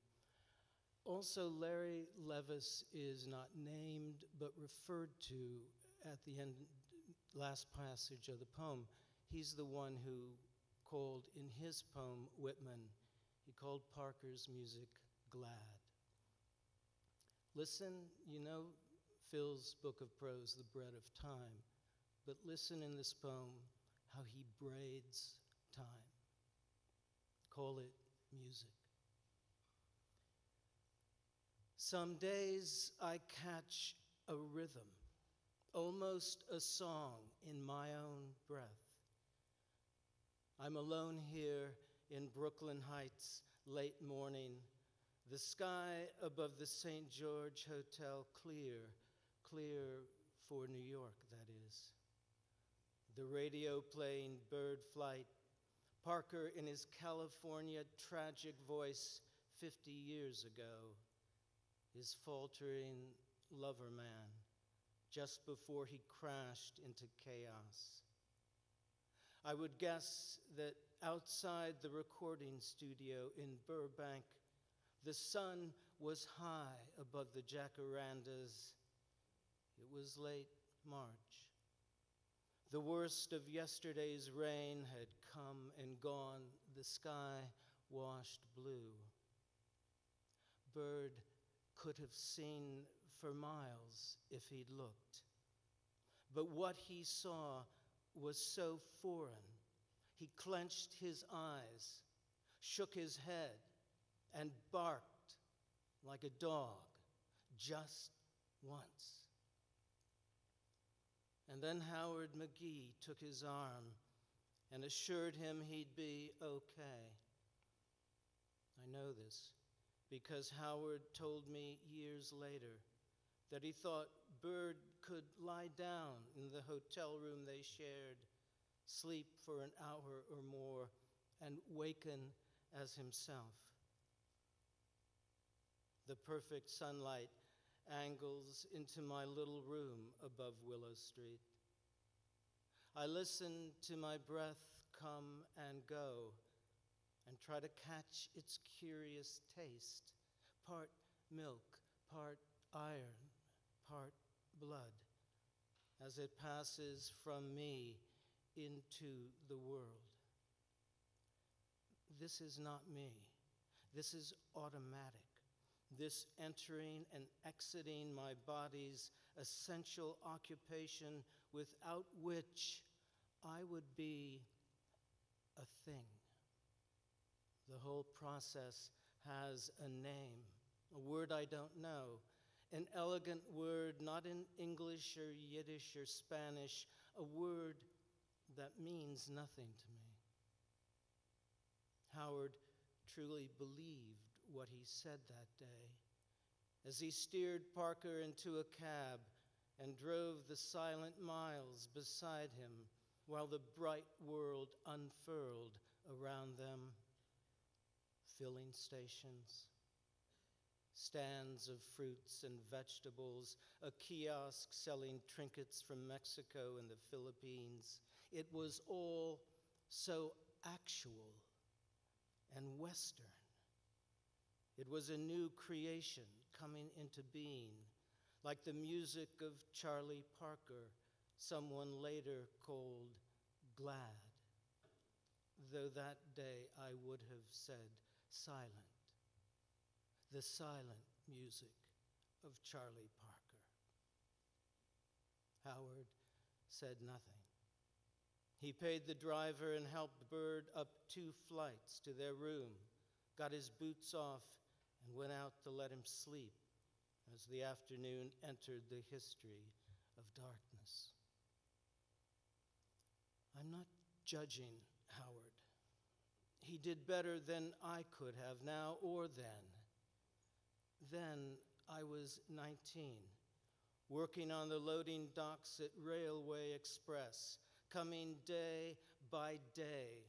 Also, Larry Levis is not named but referred to at the end, last passage of the poem. He's the one who called in his poem, Whitman, he called Parker's music glad. Listen, you know Phil's book of prose, The Bread of Time, but listen in this poem how he braids time. Call it music. Some days I catch a rhythm, almost a song in my own breath. I'm alone here in Brooklyn Heights, late morning, the sky above the St. George Hotel clear for New York, that is. The radio playing Bird Flight, Parker in his California tragic voice 50 years ago, his faltering lover man, just before he crashed into chaos. I would guess that outside the recording studio in Burbank, the sun was high above the jacarandas. It was late March. The worst of yesterday's rain had come and gone, the sky washed blue. Bird could have seen for miles if he'd looked. But what he saw was so foreign. He clenched his eyes, shook his head, and barked like a dog just once. And then Howard McGee took his arm and assured him he'd be okay. I know this because Howard told me years later that he thought Bird could lie down in the hotel room they shared, sleep for an hour or more, and waken as himself. The perfect sunlight angles into my little room above Willow Street. I listen to my breath come and go and try to catch its curious taste, part milk, part iron, part blood, as it passes from me into the world. This is not me. This is automatic. This entering and exiting my body's essential occupation without which I would be a thing. The whole process has a name, a word I don't know, an elegant word not in English or Yiddish or Spanish, a word that means nothing to me. Howard truly believed what he said that day as he steered Parker into a cab and drove the silent miles beside him while the bright world unfurled around them. Filling stations, stands of fruits and vegetables, a kiosk selling trinkets from Mexico and the Philippines. It was all so actual and Western. It was a new creation coming into being, like the music of Charlie Parker, someone later called glad, though that day I would have said silent, the silent music of Charlie Parker. Howard said nothing. He paid the driver and helped Bird up 2 flights to their room, got his boots off, and went out to let him sleep as the afternoon entered the history of darkness. I'm not judging Howard. He did better than I could have now or then. Then I was 19, working on the loading docks at Railway Express, coming day by day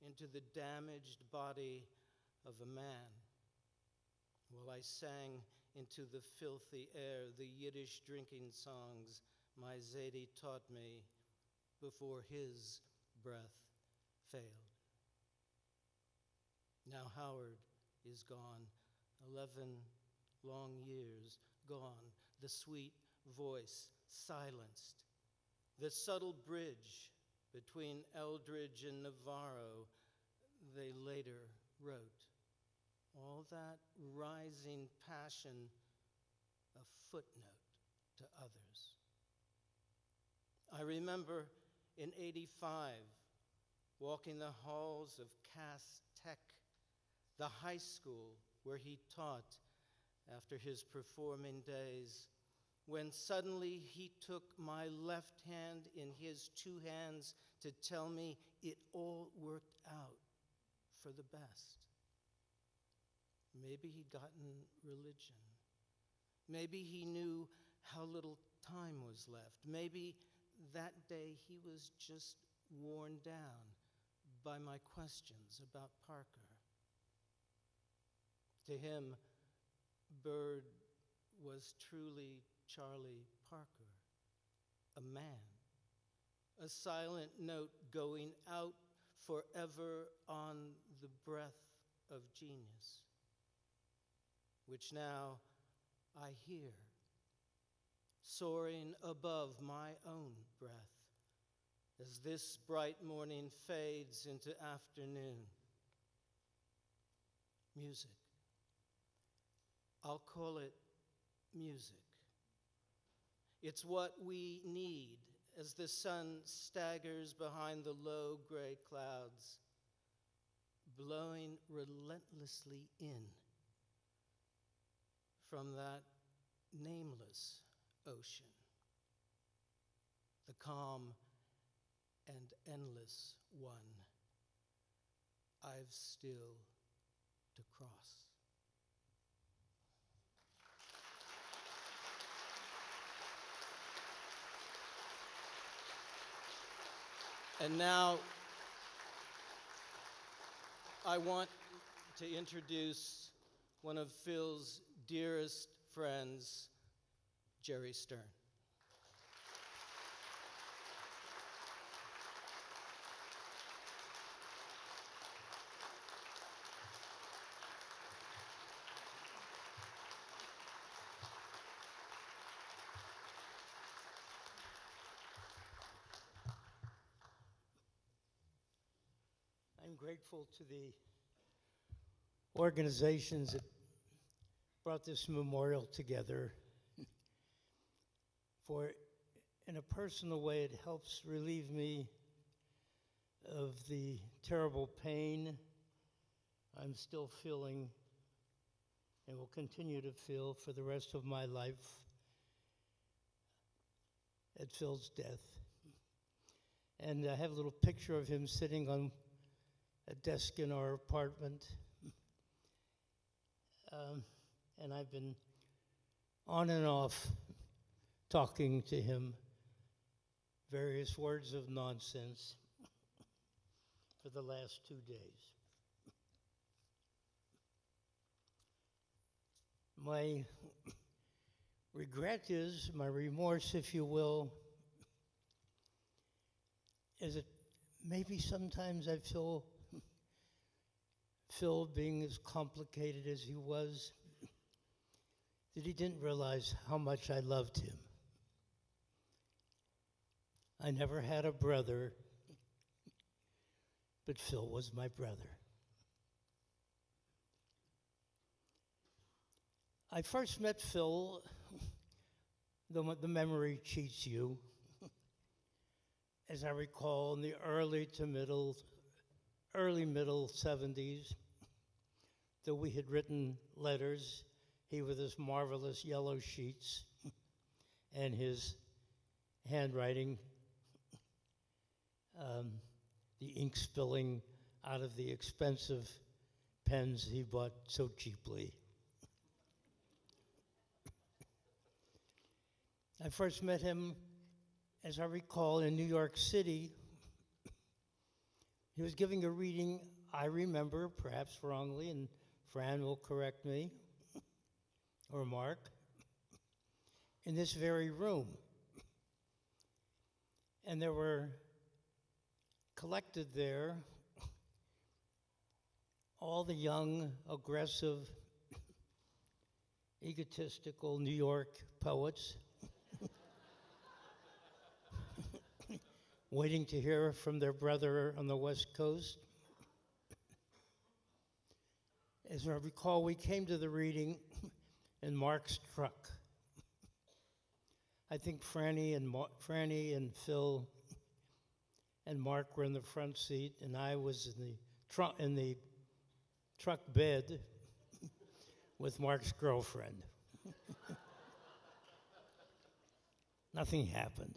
into the damaged body of a man, while I sang into the filthy air the Yiddish drinking songs my Zadie taught me before his breath failed. Now Howard is gone, 11 long years gone, the sweet voice silenced, the subtle bridge between Eldridge and Navarro they later wrote. All that rising passion, a footnote to others. I remember in '85 walking the halls of Cass Tech, the high school where he taught after his performing days, when suddenly he took my left hand in his 2 hands to tell me it all worked out for the best. Maybe he'd gotten religion. Maybe he knew how little time was left. Maybe that day he was just worn down by my questions about Parker. To him, Bird was truly Charlie Parker, a man, a silent note going out forever on the breath of genius, which now I hear, soaring above my own breath as this bright morning fades into afternoon. Music. I'll call it music. It's what we need as the sun staggers behind the low gray clouds, blowing relentlessly in from that nameless ocean, the calm and endless one I've still to cross. And now, I want to introduce one of Phil's dearest friends, Jerry Stern. I'm grateful to the organizations that brought this memorial together. For in a personal way, it helps relieve me of the terrible pain I'm still feeling and will continue to feel for the rest of my life at Phil's death. And I have a little picture of him sitting on a desk in our apartment. And I've been on and off talking to him various words of nonsense for the last 2 days. My regret is, my remorse, if you will, is that maybe sometimes I feel Phil, being as complicated as he was, that he didn't realize how much I loved him. I never had a brother, but Phil was my brother. I first met Phil, the memory cheats you, as I recall, in the early middle 70s, though we had written letters, he with his marvelous yellow sheets and his handwriting, the ink spilling out of the expensive pens he bought so cheaply. I first met him, as I recall, in New York City. He was giving a reading, I remember, perhaps wrongly, and Fran will correct me, or Mark, in this very room. And there were collected there all the young, aggressive, egotistical New York poets waiting to hear from their brother on the West Coast. As I recall, we came to the reading in Mark's truck. I think Franny and Phil and Mark were in the front seat, and I was in the truck bed with Mark's girlfriend. Nothing happened.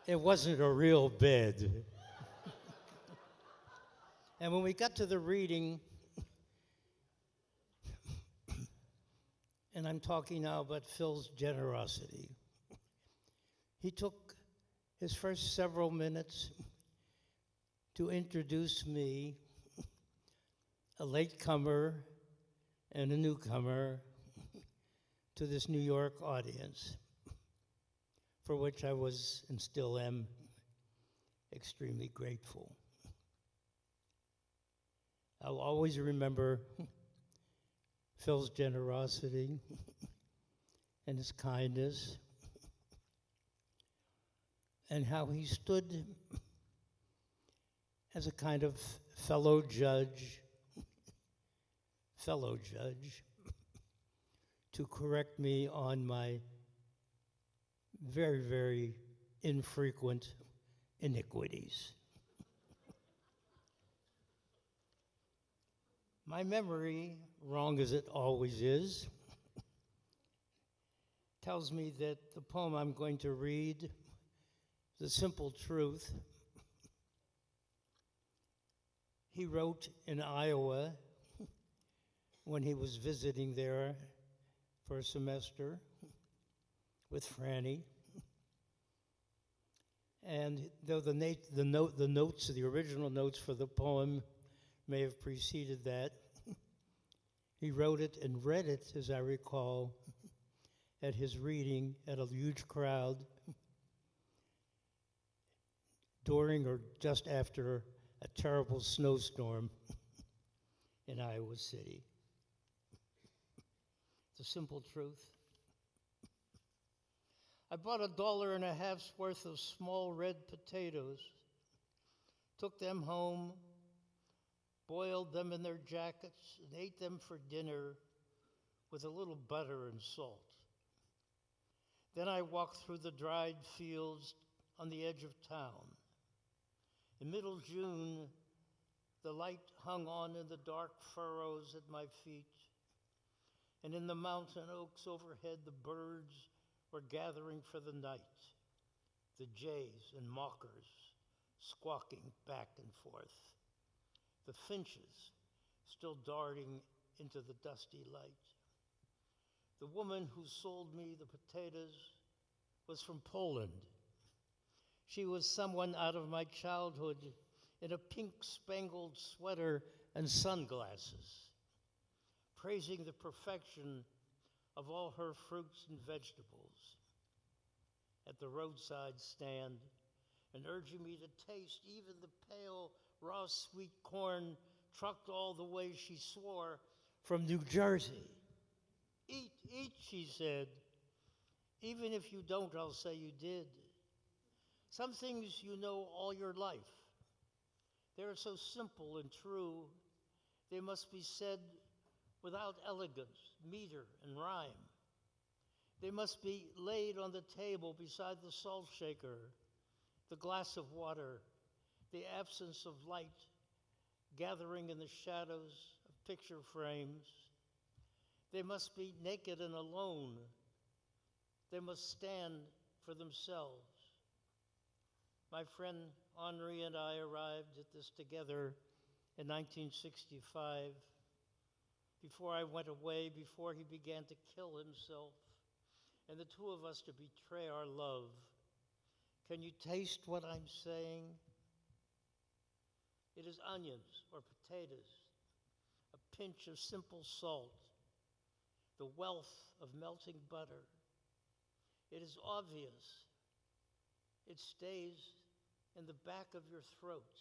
It wasn't a real bed. And when we got to the reading, and I'm talking now about Phil's generosity, he took his first several minutes to introduce me, a latecomer and a newcomer, to this New York audience, for which I was and still am extremely grateful. I'll always remember Phil's generosity and his kindness and how he stood as a kind of fellow judge to correct me on my very, very infrequent iniquities. My memory, wrong as it always is, tells me that the poem I'm going to read, The Simple Truth, he wrote in Iowa when he was visiting there for a semester with Franny. And though the notes, the original notes for the poem may have preceded that, he wrote it and read it, as I recall, at his reading at a huge crowd during or just after a terrible snowstorm in Iowa City. The simple truth. I bought $1.50 worth of small red potatoes, took them home, boiled them in their jackets, and ate them for dinner with a little butter and salt. Then I walked through the dried fields on the edge of town. In middle June, the light hung on in the dark furrows at my feet, and in the mountain oaks overhead the birds were gathering for the night, the jays and mockers squawking back and forth, the finches still darting into the dusty light. The woman who sold me the potatoes was from Poland. She was someone out of my childhood in a pink-spangled sweater and sunglasses, praising the perfection of all her fruits and vegetables at the roadside stand and urging me to taste even the pale, raw sweet corn trucked all the way, she swore, from New Jersey. Eat, eat, she said. Even if you don't, I'll say you did. Some things you know all your life. They are so simple and true, they must be said without elegance, meter, and rhyme. They must be laid on the table beside the salt shaker, the glass of water, the absence of light gathering in the shadows of picture frames. They must be naked and alone. They must stand for themselves. My friend Henri and I arrived at this together in 1965. Before I went away, before he began to kill himself, and the two of us to betray our love. Can you taste what I'm saying? It is onions or potatoes, a pinch of simple salt, the wealth of melting butter. It is obvious. It stays in the back of your throat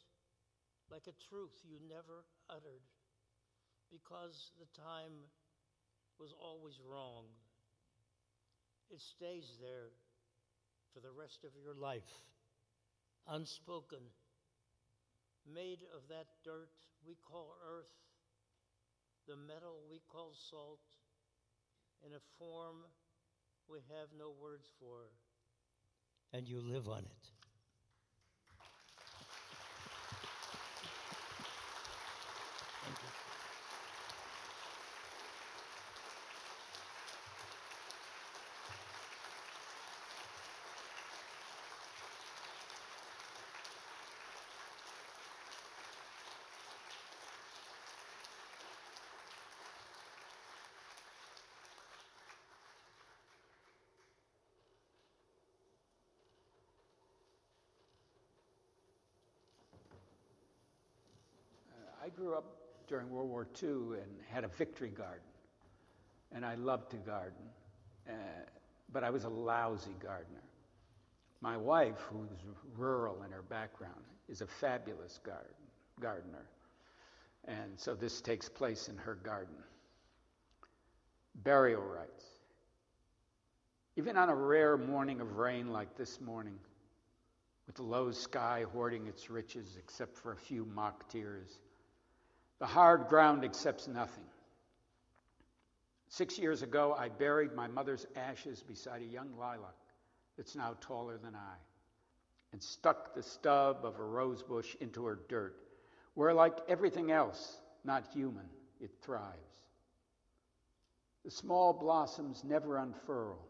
like a truth you never uttered because the time was always wrong. It stays there for the rest of your life, unspoken, made of that dirt we call earth, the metal we call salt, in a form we have no words for. And you live on it. Thank you. I grew up during World War II and had a victory garden, and I loved to garden, but I was a lousy gardener. My wife, who's rural in her background, is a fabulous gardener, and so this takes place in her garden. Burial rites. Even on a rare morning of rain like this morning, with the low sky hoarding its riches except for a few mock tears, the hard ground accepts nothing. 6 years ago, I buried my mother's ashes beside a young lilac that's now taller than I, and stuck the stub of a rose bush into her dirt, where, like everything else, not human, it thrives. The small blossoms never unfurl.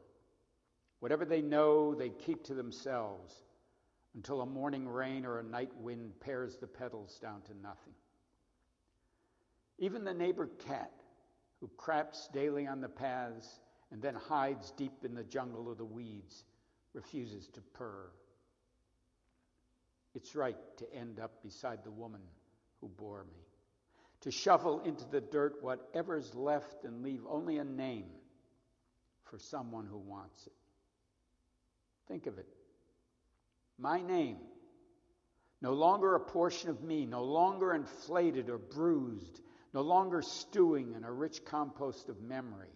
Whatever they know, they keep to themselves until a morning rain or a night wind pares the petals down to nothing. Even the neighbor cat, who craps daily on the paths and then hides deep in the jungle of the weeds, refuses to purr. It's right to end up beside the woman who bore me, to shovel into the dirt whatever's left and leave only a name for someone who wants it. Think of it. My name, no longer a portion of me, no longer inflated or bruised, no longer stewing in a rich compost of memory,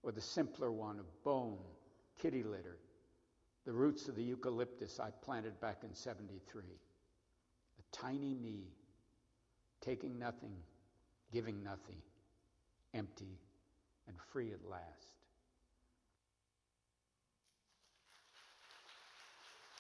or the simpler one of bone, kitty litter, the roots of the eucalyptus I planted back in '73. A tiny me, taking nothing, giving nothing, empty and free at last.